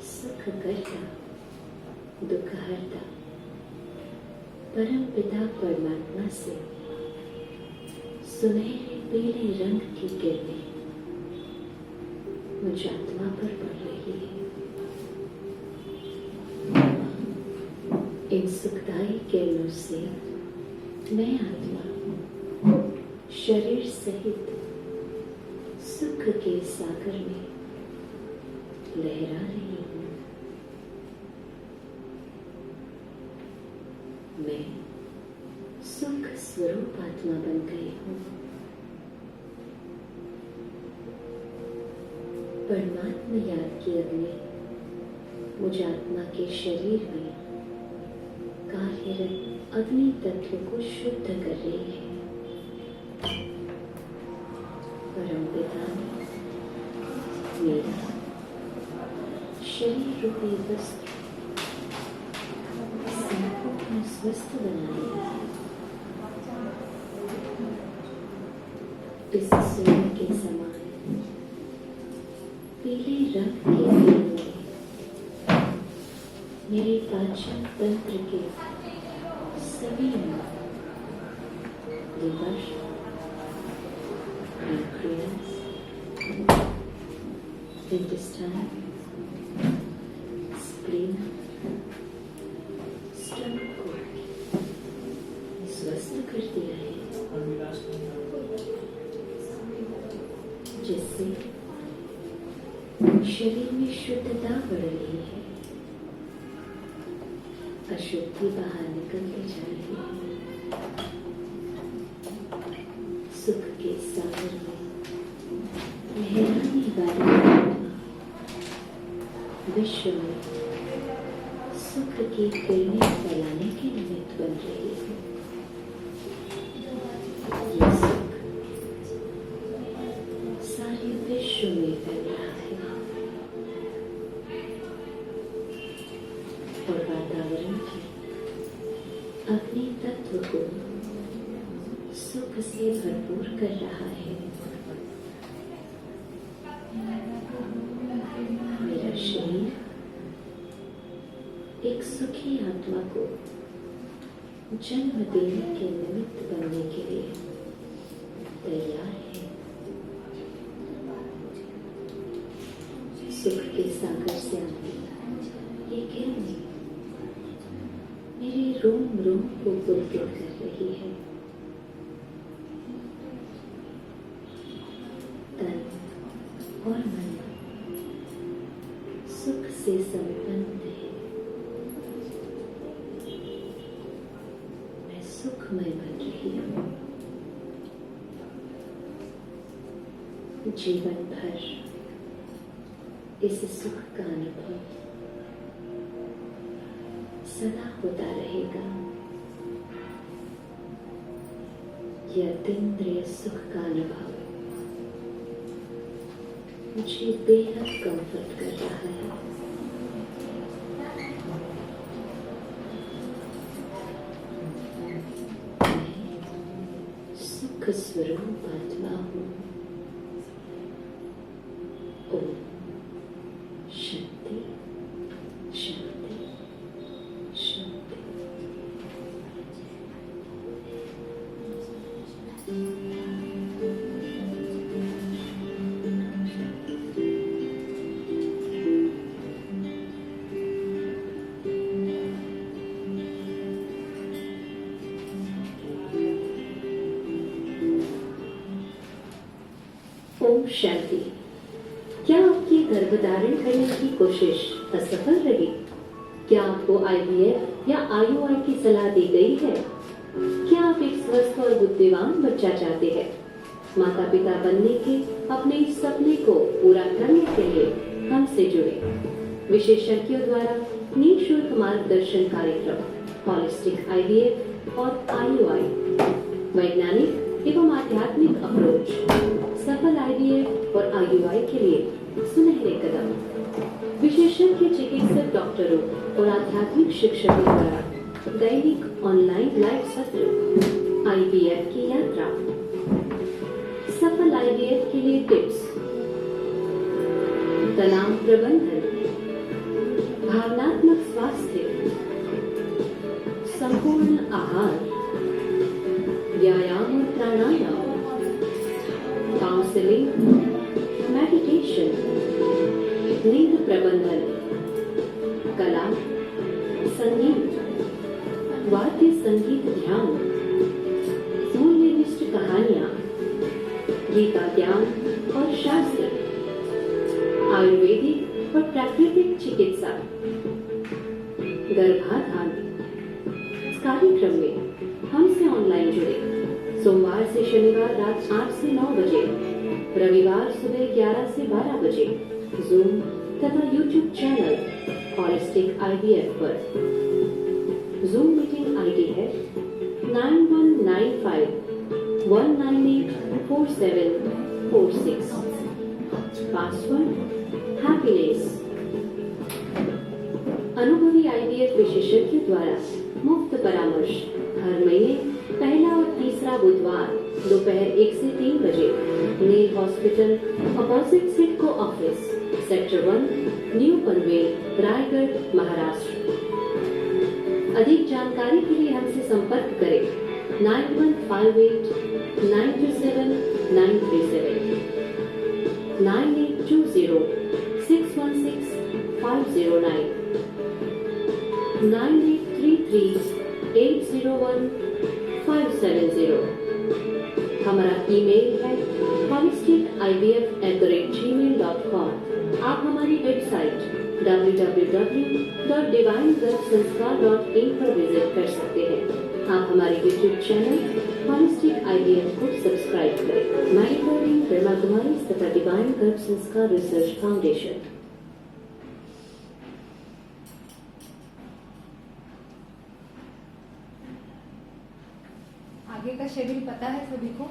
सुख करता दुख हरता परम पिता परमात्मा से सुनहरे पीले रंग की किरणें मुझ आत्मा पर पड़ रही है। इन सुखदायी किरणों से मैं आत्मा शरीर सहित सुख के सागर में लहरा रही हूँ। मैं सुख स्वरूप आत्मा बन गई हूँ। परमात्मा याद की अग्नि मुझ आत्मा के शरीर में कार्यरत अग्नि तत्व को शुद्ध कर रही है। परम पिता ने मेरा शरीर रूपी वस्त्र संपूर्ण स्वस्थ बनाया है। इस सूर्य के समान पीले रंग के किरणें मेरे पाचन तंत्र के सभी liver, pancreas, intestine, spleen, stomach को स्वस्थ कर दिया है, जिससे शरीर में शुद्धता बढ़ रही है। अशुद्धि बाहर निकलती जा रही है। सुख के सागर में लहराने वाली आत्मा विश्व में सुख की किरणें फैलाने के निमित्त बन रही है। ये सुख सारे विश्व में फैल रहा है और वातावरण के अग्नि तत्व को सुख से भरपूर कर रहा है। मेरा शरीर एक सुखी आत्मा को जन्म देने के निमित्त बनने के लिए तैयार है। सुख के सागर से आती ये किरणें मेरे रोम रोम को पुलकित कर रही है। तन और मन सुख से संपन्न है। मैं सुखमय बन रही हूँ। जीवन भर इस सुख का अनुभव सदा होता रहेगा। यह अतीन्द्रिय सुख का अनुभव मुझे बेहद कंफर्ट कर रहा है। मैं सुख स्वरूप आत्मा हूँ। ओम शांति शांति शांति। ओम शांति। क्या आपकी गर्भधारण करने की कोशिश असफल रही? क्या आपको IVF या IUI की सलाह दी गई है? क्या आप एक स्वस्थ और बुद्धिमान बच्चा चाहते हैं? माता पिता बनने के अपने इस सपने को पूरा करने के लिए हमसे जुड़े। विशेषज्ञों द्वारा निःशुल्क मार्गदर्शन कार्यक्रम हॉलिस्टिक IVF और IUI, वैज्ञानिक एवं आध्यात्मिक अप्रोच, सफल IVF और IUI के लिए सुनहरे कदम, विशेषज्ञ चिकित्सक डॉक्टरों और आध्यात्मिक शिक्षकों द्वारा दैनिक ऑनलाइन लाइव सत्र, IVF की यात्रा, सफल IVF के लिए टिप्स, तनाव प्रबंधन, भावनात्मक स्वास्थ्य, संपूर्ण आहार, व्यायाम और प्राणायाम, काउंसलिंग, मेडिटेशन, नींद प्रबंधन, कला, संगीत, वाद्य संगीत ध्यान, मूल्यनिष्ठ कहानियां, गीता ज्ञान और शास्त्र, आयुर्वेदिक और प्राकृतिक चिकित्सा, गर्भाधान। इस कार्यक्रम में हमसे ऑनलाइन जुड़े। सोमवार से शनिवार रात 8 से 9 बजे, रविवार सुबह 11 से 12 बजे जूम तथा यूट्यूब चैनल हॉलिस्टिक IVF पर। जूम मीटिंग ID है 919519844746। Password happiness. अनुभवी IVF विशेषज्ञ द्वारा मुफ्त परामर्श हर महीने पहला और तीसरा बुधवार दोपहर 1 से 3 बजे Neel hospital opposite CIDCO office, sector 1, new Panvel, Raigad, Maharashtra. अधिक जानकारी के लिए हमसे संपर्क करें 9158927937 9820616509 9833801570। हमारा ईमेल है holisticivf@gmail.com। आप हमारी वेबसाइट www.divinegarbhsanskar.in पर विजिट कर सकते हैं। आप हमारे यूट्यूब चैनल हॉलिस्टिक IVF को सब्सक्राइब करें। मैरिटोरिंग ब्रह्मा कुमारी तथा डिवाइन गर्भ संस्कार रिसर्च फाउंडेशन। आगे का शेड्यूल पता है सभी को?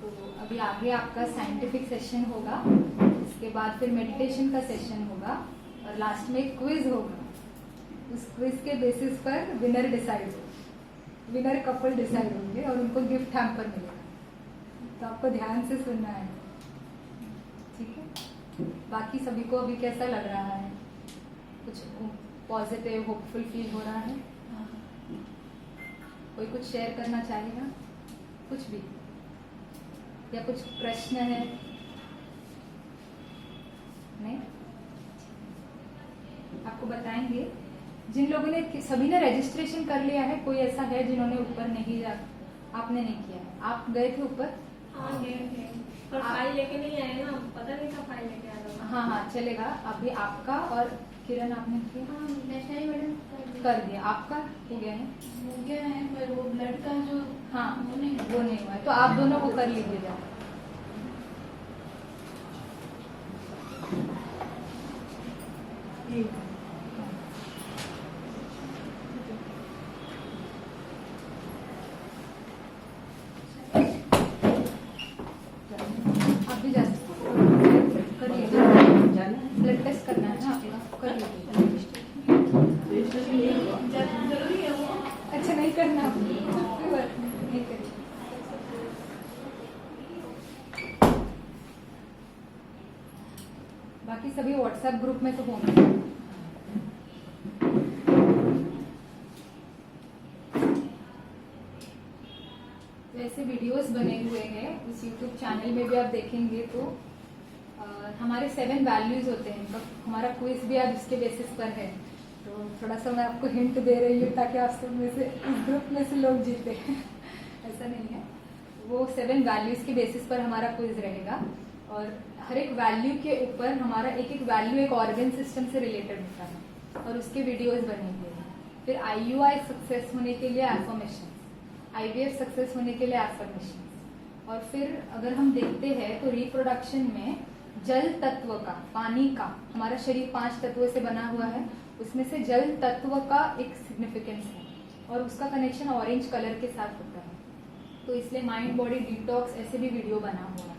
तो अभी आगे आपका साइंटिफिक सेशन होगा, इसके बाद फिर मेडिटेशन का सेशन होगा और लास्ट में एक क्विज होगा। उस क्विज के बेसिस पर विनर डिसाइड होगा, विनर कपल डिसाइड होंगे और उनको गिफ्ट हैम्पर मिलेगा। तो आपको ध्यान से सुनना है, ठीक है? बाकी सभी को अभी कैसा लग रहा है? कुछ पॉजिटिव होपफुल फील हो रहा है? कोई कुछ शेयर करना चाहेगा? कुछ भी, या कुछ प्रश्न है? नहीं? आपको बताएंगे। जिन लोगों ने, सभी ने रजिस्ट्रेशन कर लिया है? कोई ऐसा है जिन्होंने ऊपर नहीं जा, आपने नहीं किया है? आप गए थे ऊपर? हाँ, पर फाइल लेके नहीं आए ना, पता नहीं था फाइल लेके आ रहा। हाँ हाँ, चलेगा। अभी आपका और किरण आपने किया? हाँ, वैष्णवी मैडम कर दिया। आपका हो गया है? हो गया है, पर वो ब्लड का जो हाँ, वो नहीं वो नहीं हुआ है, तो आप दोनों वो कर लीजिएगा। आप भी जा सकते हो, कर लीजिए। ब्लड टेस्ट करना है ना आपका, कर लीजिए। जरूरी है वो। अच्छा, नहीं करना, कोई बात नहीं करिए। बाकी सभी व्हाट्सएप ग्रुप में तो होंगे। ऐसे वीडियोस बने हुए हैं उस यूट्यूब चैनल में भी, आप देखेंगे तो हमारे 7 वैल्यूज होते हैं। तो हमारा क्विज भी आज उसके बेसिस पर है। तो थोड़ा सा मैं आपको हिंट दे रही हूँ ताकि आप सब में से, इस ग्रुप में से लोग जीते। ऐसा नहीं है, वो 7 वैल्यूज के बेसिस पर हमारा क्विज रहेगा और हर एक वैल्यू के ऊपर हमारा एक एक वैल्यू एक ऑर्गन सिस्टम से रिलेटेड होता है और उसके वीडियोस बने हुए हैं। फिर IUI सक्सेस होने के लिए एफर्मेशन, IVF सक्सेस होने के लिए एफर्मेशन, और फिर अगर हम देखते हैं तो रिप्रोडक्शन में जल तत्व का, पानी का, हमारा शरीर 5 तत्वों से बना हुआ है, उसमें से जल तत्व का एक सिग्निफिकेंस है और उसका कनेक्शन ऑरेंज कलर के साथ होता है। तो इसलिए माइंड बॉडी डिटॉक्स ऐसे भी वीडियो बना हुआ है।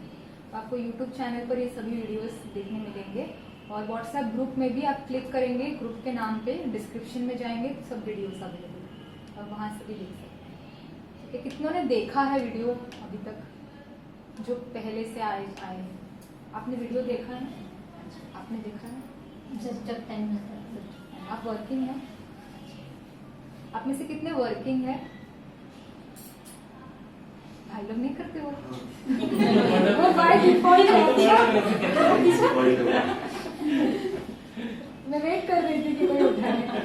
तो आपको यूट्यूब चैनल पर ये सभी वीडियोस देखने मिलेंगे और व्हाट्सएप ग्रुप में भी आप क्लिक करेंगे, ग्रुप के नाम पे डिस्क्रिप्शन में जाएंगे तो सब वीडियोस अवेलेबल है और वहाँ से भी देख सकते हैं। ठीक है, कितनों ने देखा है वीडियो अभी तक? जो पहले से आए हैं, आपने वीडियो देखा है? आपने देखा है? जब टाइम मिलता है। आप वर्किंग हैं? आप में से कितने वर्किंग है? भाई लोग नहीं करते वो बाय डिफॉल्ट है। मैं वेट कर रही थी कि कोई उठाए।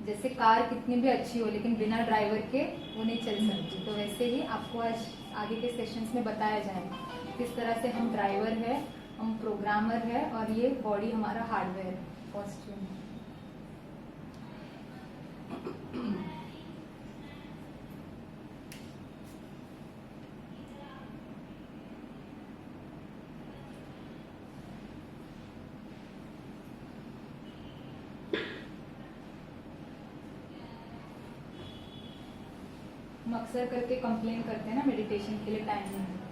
जैसे कार कितनी भी अच्छी हो लेकिन बिना ड्राइवर के वो नहीं चल सकती, तो वैसे ही आपको आज आगे के सेशंस में बताया जाएगा किस तरह से हम ड्राइवर है, हम प्रोग्रामर है और ये बॉडी हमारा हार्डवेयर कॉस्ट्यूम है। हम अक्सर करके कंप्लेन करते हैं ना मेडिटेशन के लिए टाइम नहीं है।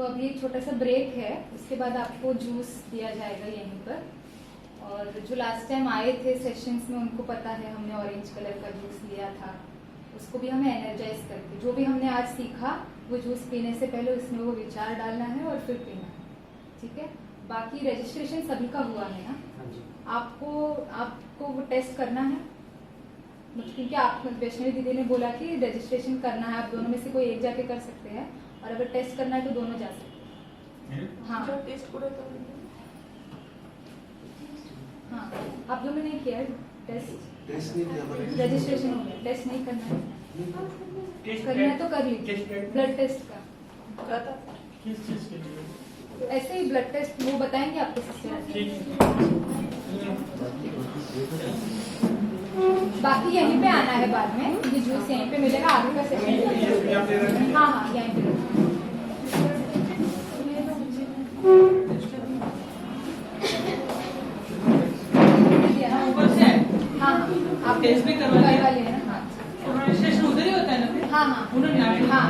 अब ये छोटा सा ब्रेक है, उसके बाद आपको जूस दिया जाएगा यहीं पर। और जो लास्ट टाइम आए थे सेशंस में उनको पता है हमने ऑरेंज कलर का जूस लिया था, उसको भी हमें एनर्जाइज करके जो भी हमने आज सीखा वो जूस पीने से पहले उसमें वो विचार डालना है और फिर पीना है, ठीक है। बाकी रजिस्ट्रेशन सभी का हुआ है ना, आपको वो टेस्ट करना है, क्योंकि आप वैष्णवी दीदी ने बोला कि रजिस्ट्रेशन करना है, आप दोनों में से कोई एक जाके कर सकते हैं और अगर टेस्ट करना है तो दोनों जा सकते हैं। हाँ हाँ, आप लोगों ने नहीं किया टेस्ट नहीं किया, रजिस्ट्रेशन हो गया, टेस्ट नहीं करना है, करना है तो कर लीजिए। ब्लड टेस्ट का किस चीज के लिए? ऐसे ही ब्लड टेस्ट वो बताएंगे आपको सिस्टर। बाकी यहीं पे आना है बाद में, ये जूस यहीं पे मिलेगा, आगे का सेशन। हाँ हाँ यहीं पे। ऊपर से हाँ हाँ आप टेस्ट भी करवा लिया ना। हाँ तो रजिस्ट्रेशन उधर ही होता है ना फिर? हाँ हाँ उन्होंने हाँ।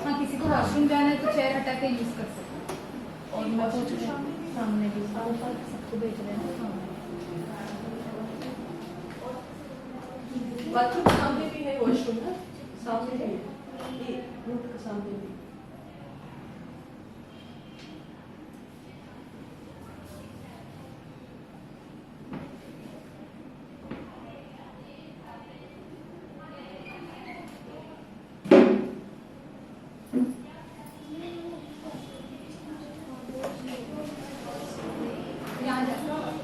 हाँ, किसी को वॉशरूम जाना है तो चेयर हटा के यूज कर सकते हैं। और सामने भी सबको भेज रहे हैं। बाथरूम के सामने भी है वॉशरूम ना, सामने भी है, ये रूट के सामने भी। यहाँ जा सकते हैं।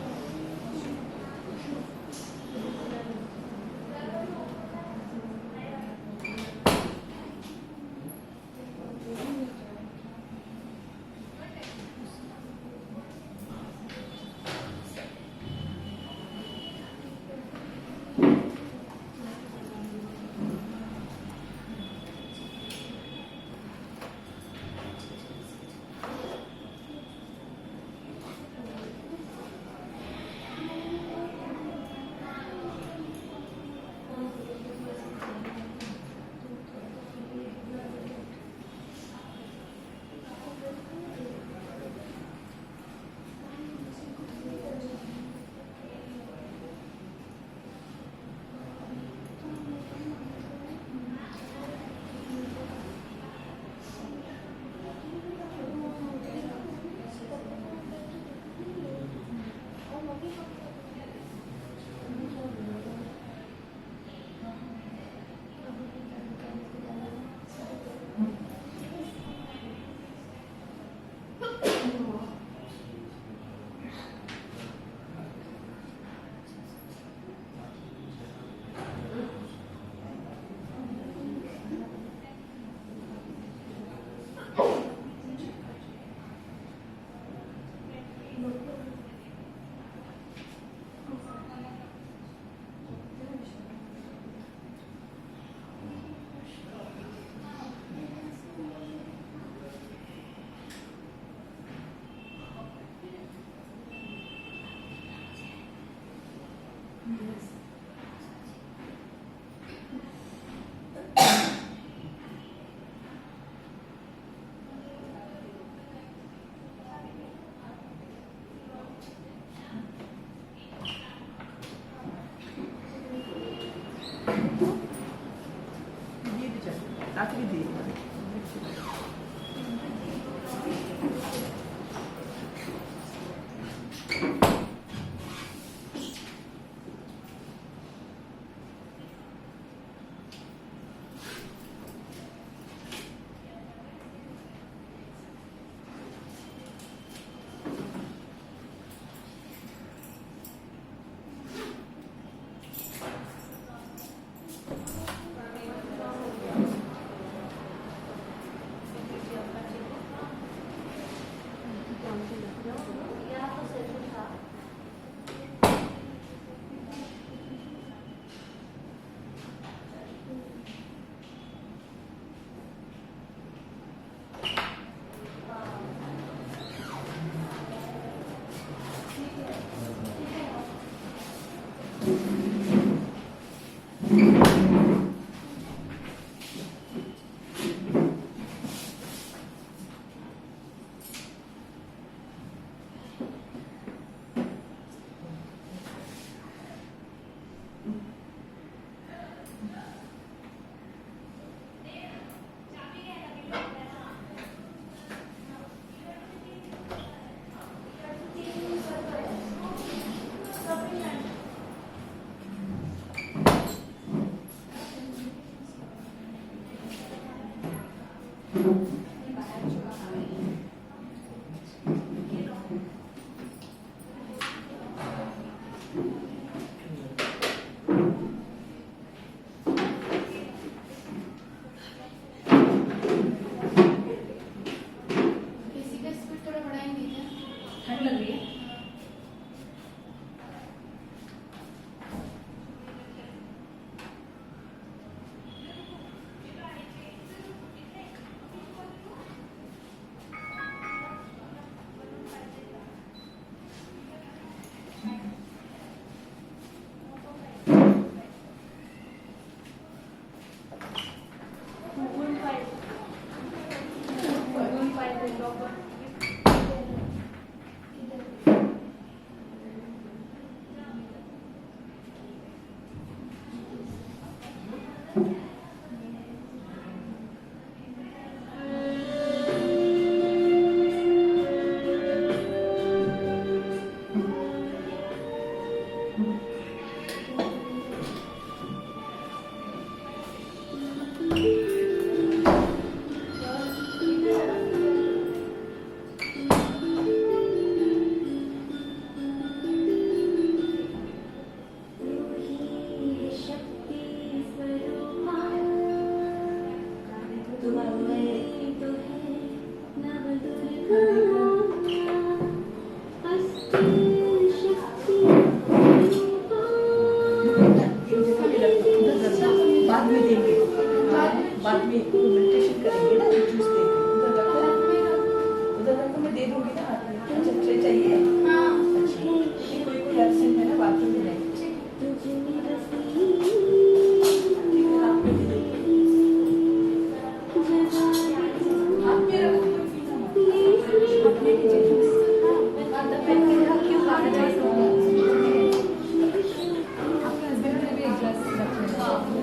आखिरी दी ठंड लग रही है बाद में देंगे बाद में मेडिटेशन करेंगे ना जूस देंगे उधर रखो मैं दे दूंगी ना हाथ में अच्छा ट्रे चाहिए अच्छा ये कोई एब्सेंट है ना बाथरूम में नहीं हाथ में दे देंगे हाथ में रखो हाथ में लीजिए क्यों खाना चाहिए आपके हस्बैंड ने भी एक ग्लास रखा है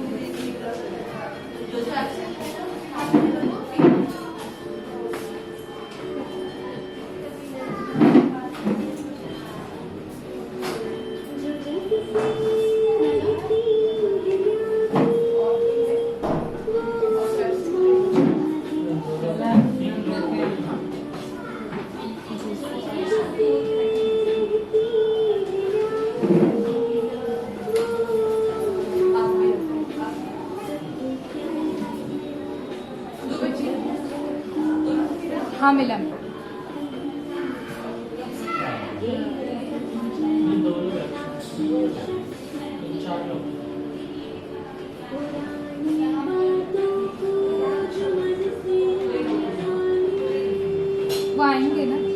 हाँ मिला वो आएंगे ना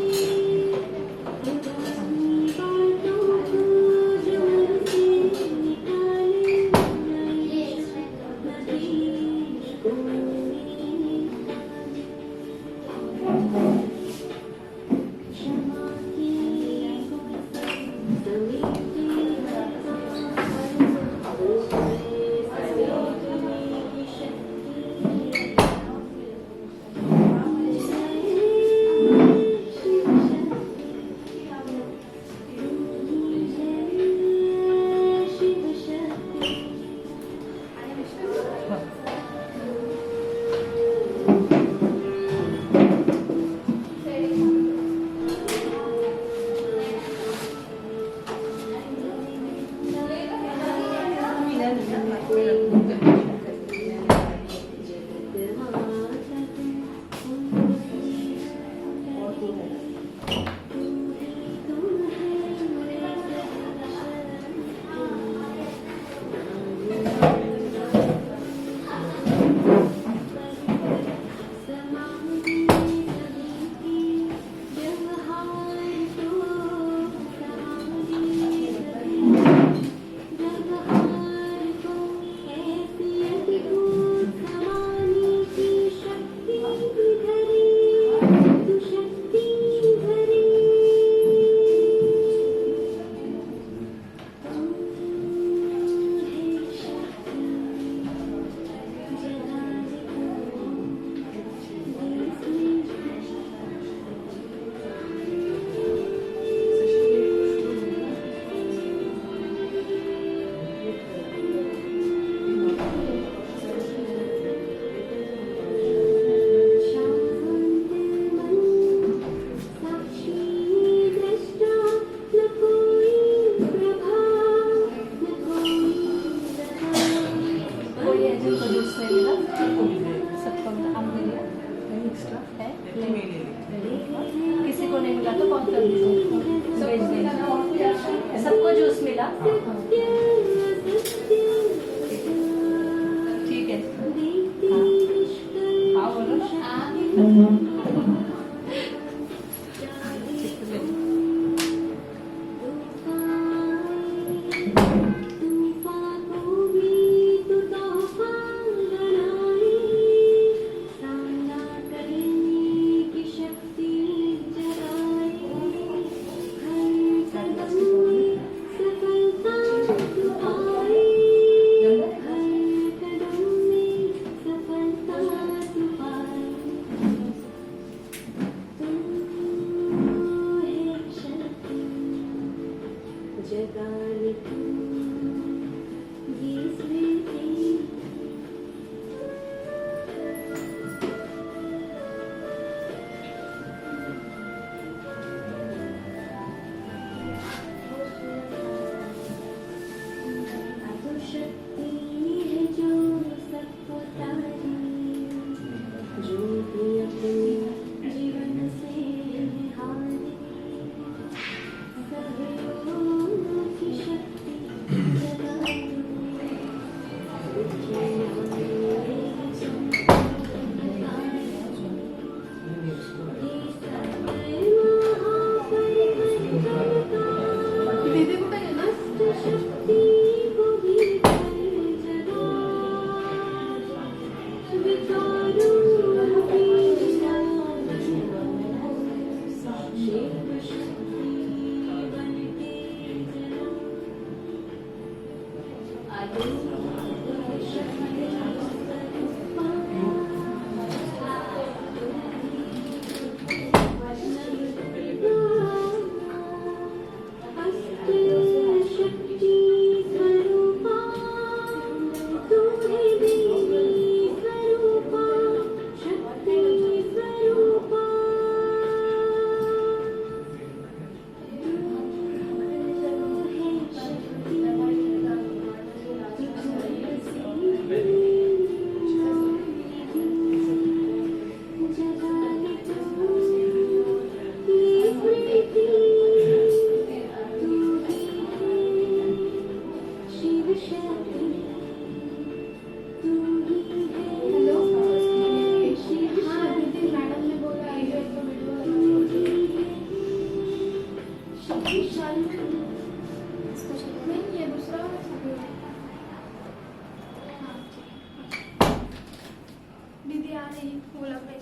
दीदी आ रही बोला पे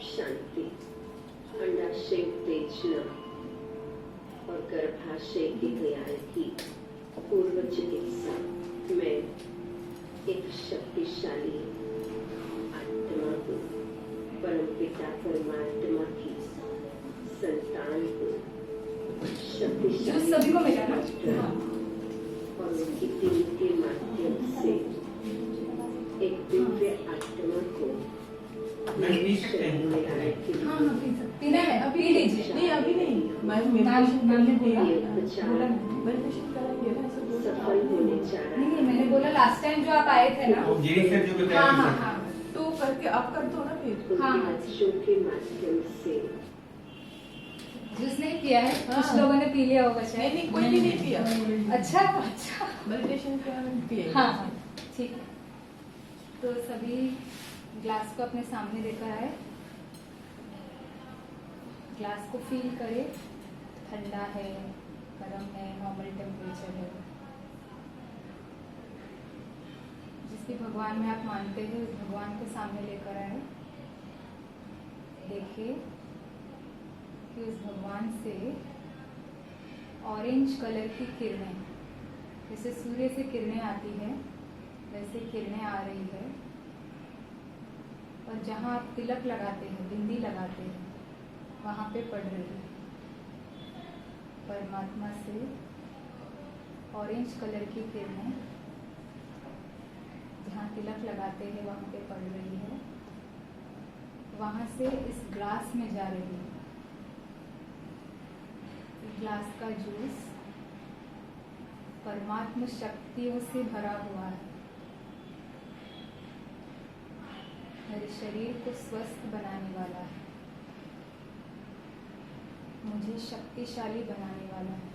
शांति अंडाशय उत्तेजना और गर्भाशय की तैयारी की पूर्व चिकित्सा में एक शक्तिशाली आत्मा को परमपिता परमात्मा की संतान को शक्तिशाली सभी को मिला ना? और उनकी दिल के माध्यम से एक दिव्य आत्मा को हाँ हाँ पीना है पी लीजिए। नहीं अभी नहीं मैम ने बोला मेडिटेशन कराइए ना ऐसा बोला। सफल होने जा रहा नहीं है। नहीं मैंने बोला लास्ट टाइम जो आप आए थे ना। यही सर जो बताया हाँ था हाँ सर। हाँ तो करके आप कर दो ना फिर। हाँ। उनके बच्चों के माध्यम से जिसने किया है हाँ। कुछ लोगों ने पी लिया होगा नहीं शायद। नहीं कोई भी नहीं पिया। अच्छा अच्छा मेडिटेशन का पिए। हाँ हाँ ठीक है। तो सभी ग्लास को अपने सामने लेकर आए। ग्लास को फील करें, ठंडा है, गर्म है, नॉर्मल टेम्परेचर है। जिसकी भगवान में आप मानते हैं उस भगवान को सामने लेकर आए। देखिए कि उस भगवान से ऑरेंज कलर की किरणें, जैसे सूर्य से किरणें आती है वैसे किरणें आ रही है। और जहाँ आप तिलक लगाते हैं, बिंदी लगाते हैं, वहाँ पे पड़ रही है। परमात्मा से ऑरेंज कलर की किरणें जहाँ तिलक लगाते हैं वहाँ पे पड़ रही है, वहाँ से इस ग्लास में जा रही है। इस ग्लास का जूस परमात्मा शक्तियों से भरा हुआ है, मेरे शरीर को स्वस्थ बनाने वाला है, मुझे शक्तिशाली बनाने वाला है।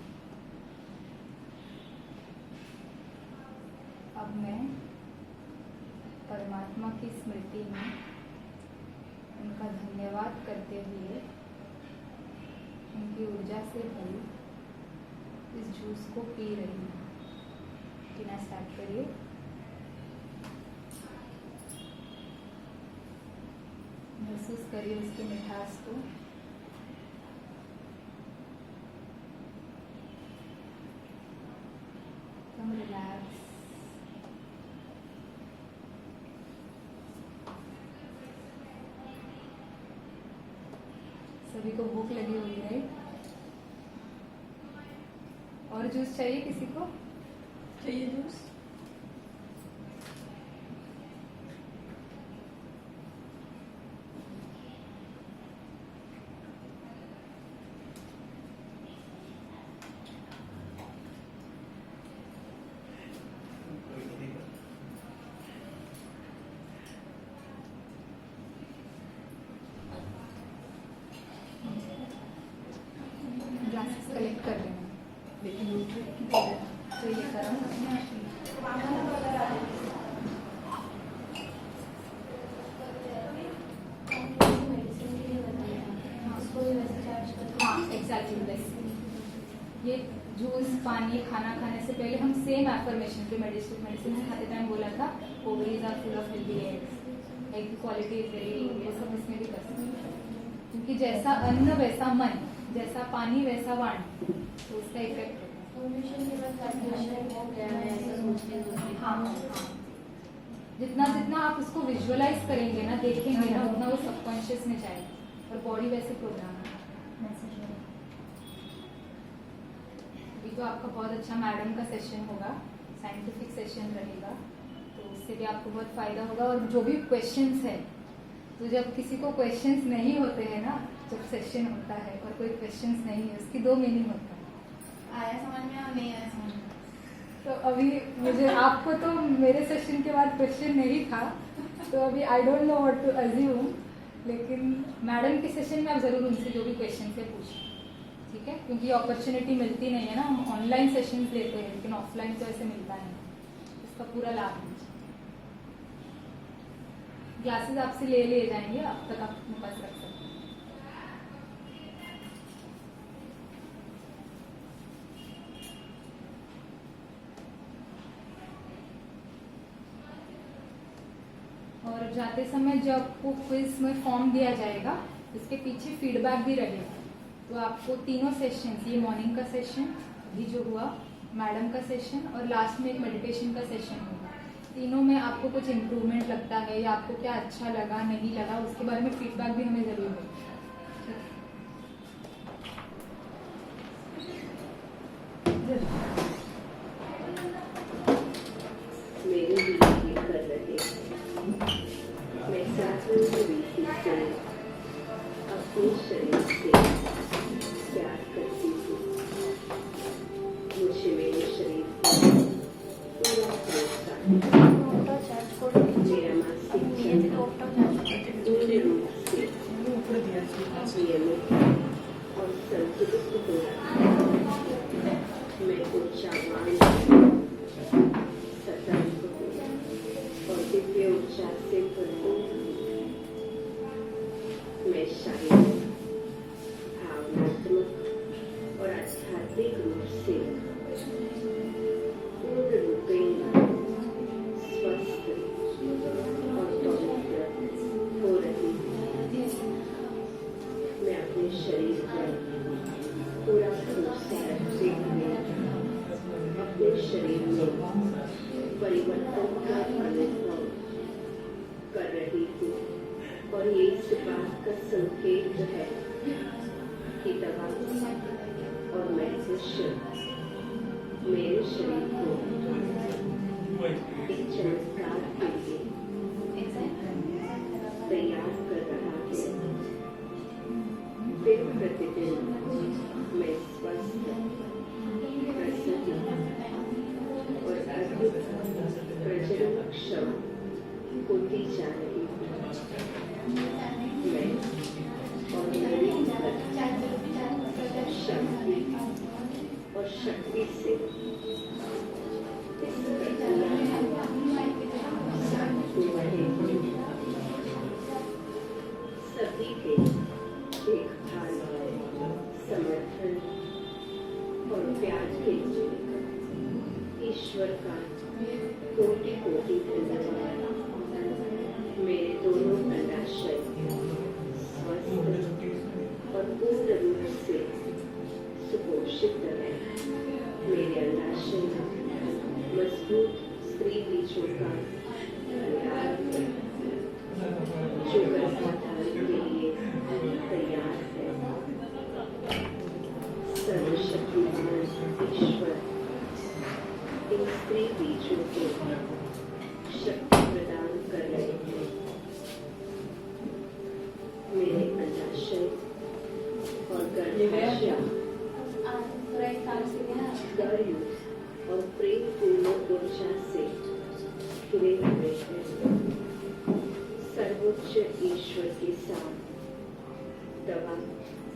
अब मैं परमात्मा की स्मृति में उनका धन्यवाद करते हुए उनकी ऊर्जा से भरी इस जूस को पी रही हूँ। पीना स्टार्ट करिए। महसूस करिए उसकी मिठास को। कम रिलैक्स। सभी को भूख लगी हुई है। और जूस चाहिए किसी को? चाहिए जूस? ग्लासेस कलेक्ट कर लेना। लेकिन तो ये करो। हाँ एग्जैक्टली वैसे ये जूस पानी खाना खाने से पहले हम सेम एफर्मेशन के मेडिसिन खाते टाइम बोला था, ovaries are full of healthy eggs, egg की क्वालिटी इज वेरी गुड, ये सब इसमें भी कर सकते हैं। क्योंकि जैसा अन्न वैसा मन, जैसा पानी वैसा वाण, तो उसका इफेक्ट हाँ जितना जितना आप उसको विजुअलाइज करेंगे ना, देखेंगे ना, उतना वो सबकॉन्शियस में जाएगा और बॉडी वैसे प्रोग्राम है। अभी तो आपका बहुत अच्छा मैडम का सेशन होगा, साइंटिफिक सेशन रहेगा, तो उससे भी आपको बहुत फायदा होगा। और जो भी क्वेश्चंस है, तो जब किसी को क्वेश्चंस नहीं होते हैं ना, जब सेशन होता है और कोई क्वेश्चंस नहीं है, उसकी दो मीनिंग होता है, आया समझ में और नहीं आया समझ में। तो अभी मुझे आपको तो मेरे सेशन के बाद क्वेश्चन नहीं था, तो अभी I don't know what to assume, लेकिन मैडम के सेशन में आप जरूर उनसे जो भी क्वेश्चन है पूछें, ठीक है? क्योंकि अपॉर्चुनिटी मिलती नहीं है ना, हम ऑनलाइन सेशंस लेते हैं लेकिन ऑफलाइन तो ऐसे मिलता नहीं, इसका पूरा लाभ लीजिए। ग्लासेस आपसे ले लिए जाएंगे, अब तक आप अपने पास रख सकते हैं। और जाते समय जब आपको क्विज में फॉर्म दिया जाएगा, इसके पीछे फीडबैक भी रहेगा, तो आपको तीनों सेशंस, ये मॉर्निंग का सेशन अभी जो हुआ, मैडम का सेशन और लास्ट में एक मेडिटेशन का सेशन होगा, तीनों में आपको कुछ इम्प्रूवमेंट लगता है या आपको क्या अच्छा लगा नहीं लगा, उसके बारे में फीडबैक भी हमें जरूर दें। मेरे लिए कर रहे मैं साधन से रीति से अपने शरीर से प्यार करती हूँ। मुझे मेरे शरीर पर पूरा भरोसा है। मेरा मानसिक चक्र पूर्ण रूप से नियमित और संतुलित हो रहा है। मैं ऊर्जावान सतर्क और दिव्य ऊर्जा से भरपूर हूँ। मैं शारीरिक, भावनात्मक और आध्यात्मिक रूप से पूर्ण रूपेण स्वस्थ और पवित्र हो रही हूँ। मैं अपने शरीर पर पूरा भरोसा रखते हुए अपने शरीर में परिवर्तन का अनुभव कर रही हूँ, और ये इस बात का संकेत है कि दवा और मेडिटेशन मेरे शरीर को एक चमत्कार के लिए क्षमा होती जा रही है। मैं और मेरी शांति और शक्ति से इस प्रक्रिया सभी के देखभाल, समर्थन और प्यार के लिए ईश्वर का कोटि कोटि धन्यवाद। मेरे दोनों अंडाशय स्वस्थ और पूर्ण रूप से सुपोषित रहे। मेरे अंडाशय मजबूत स्त्री बीजों का भंडार है, जो गर्भधारण के लिए तैयार है। सर्वशक्तिमान ईश्वर इन स्त्री बीजों को शक्ति प्रदान कर रहे हैं। मेरे अंडाशय और गर्भाशय गर्युक्त और प्रेमपूर्ण ऊर्जा से घिरे हुए हैं। सर्वोच्च ईश्वर के साथ दवा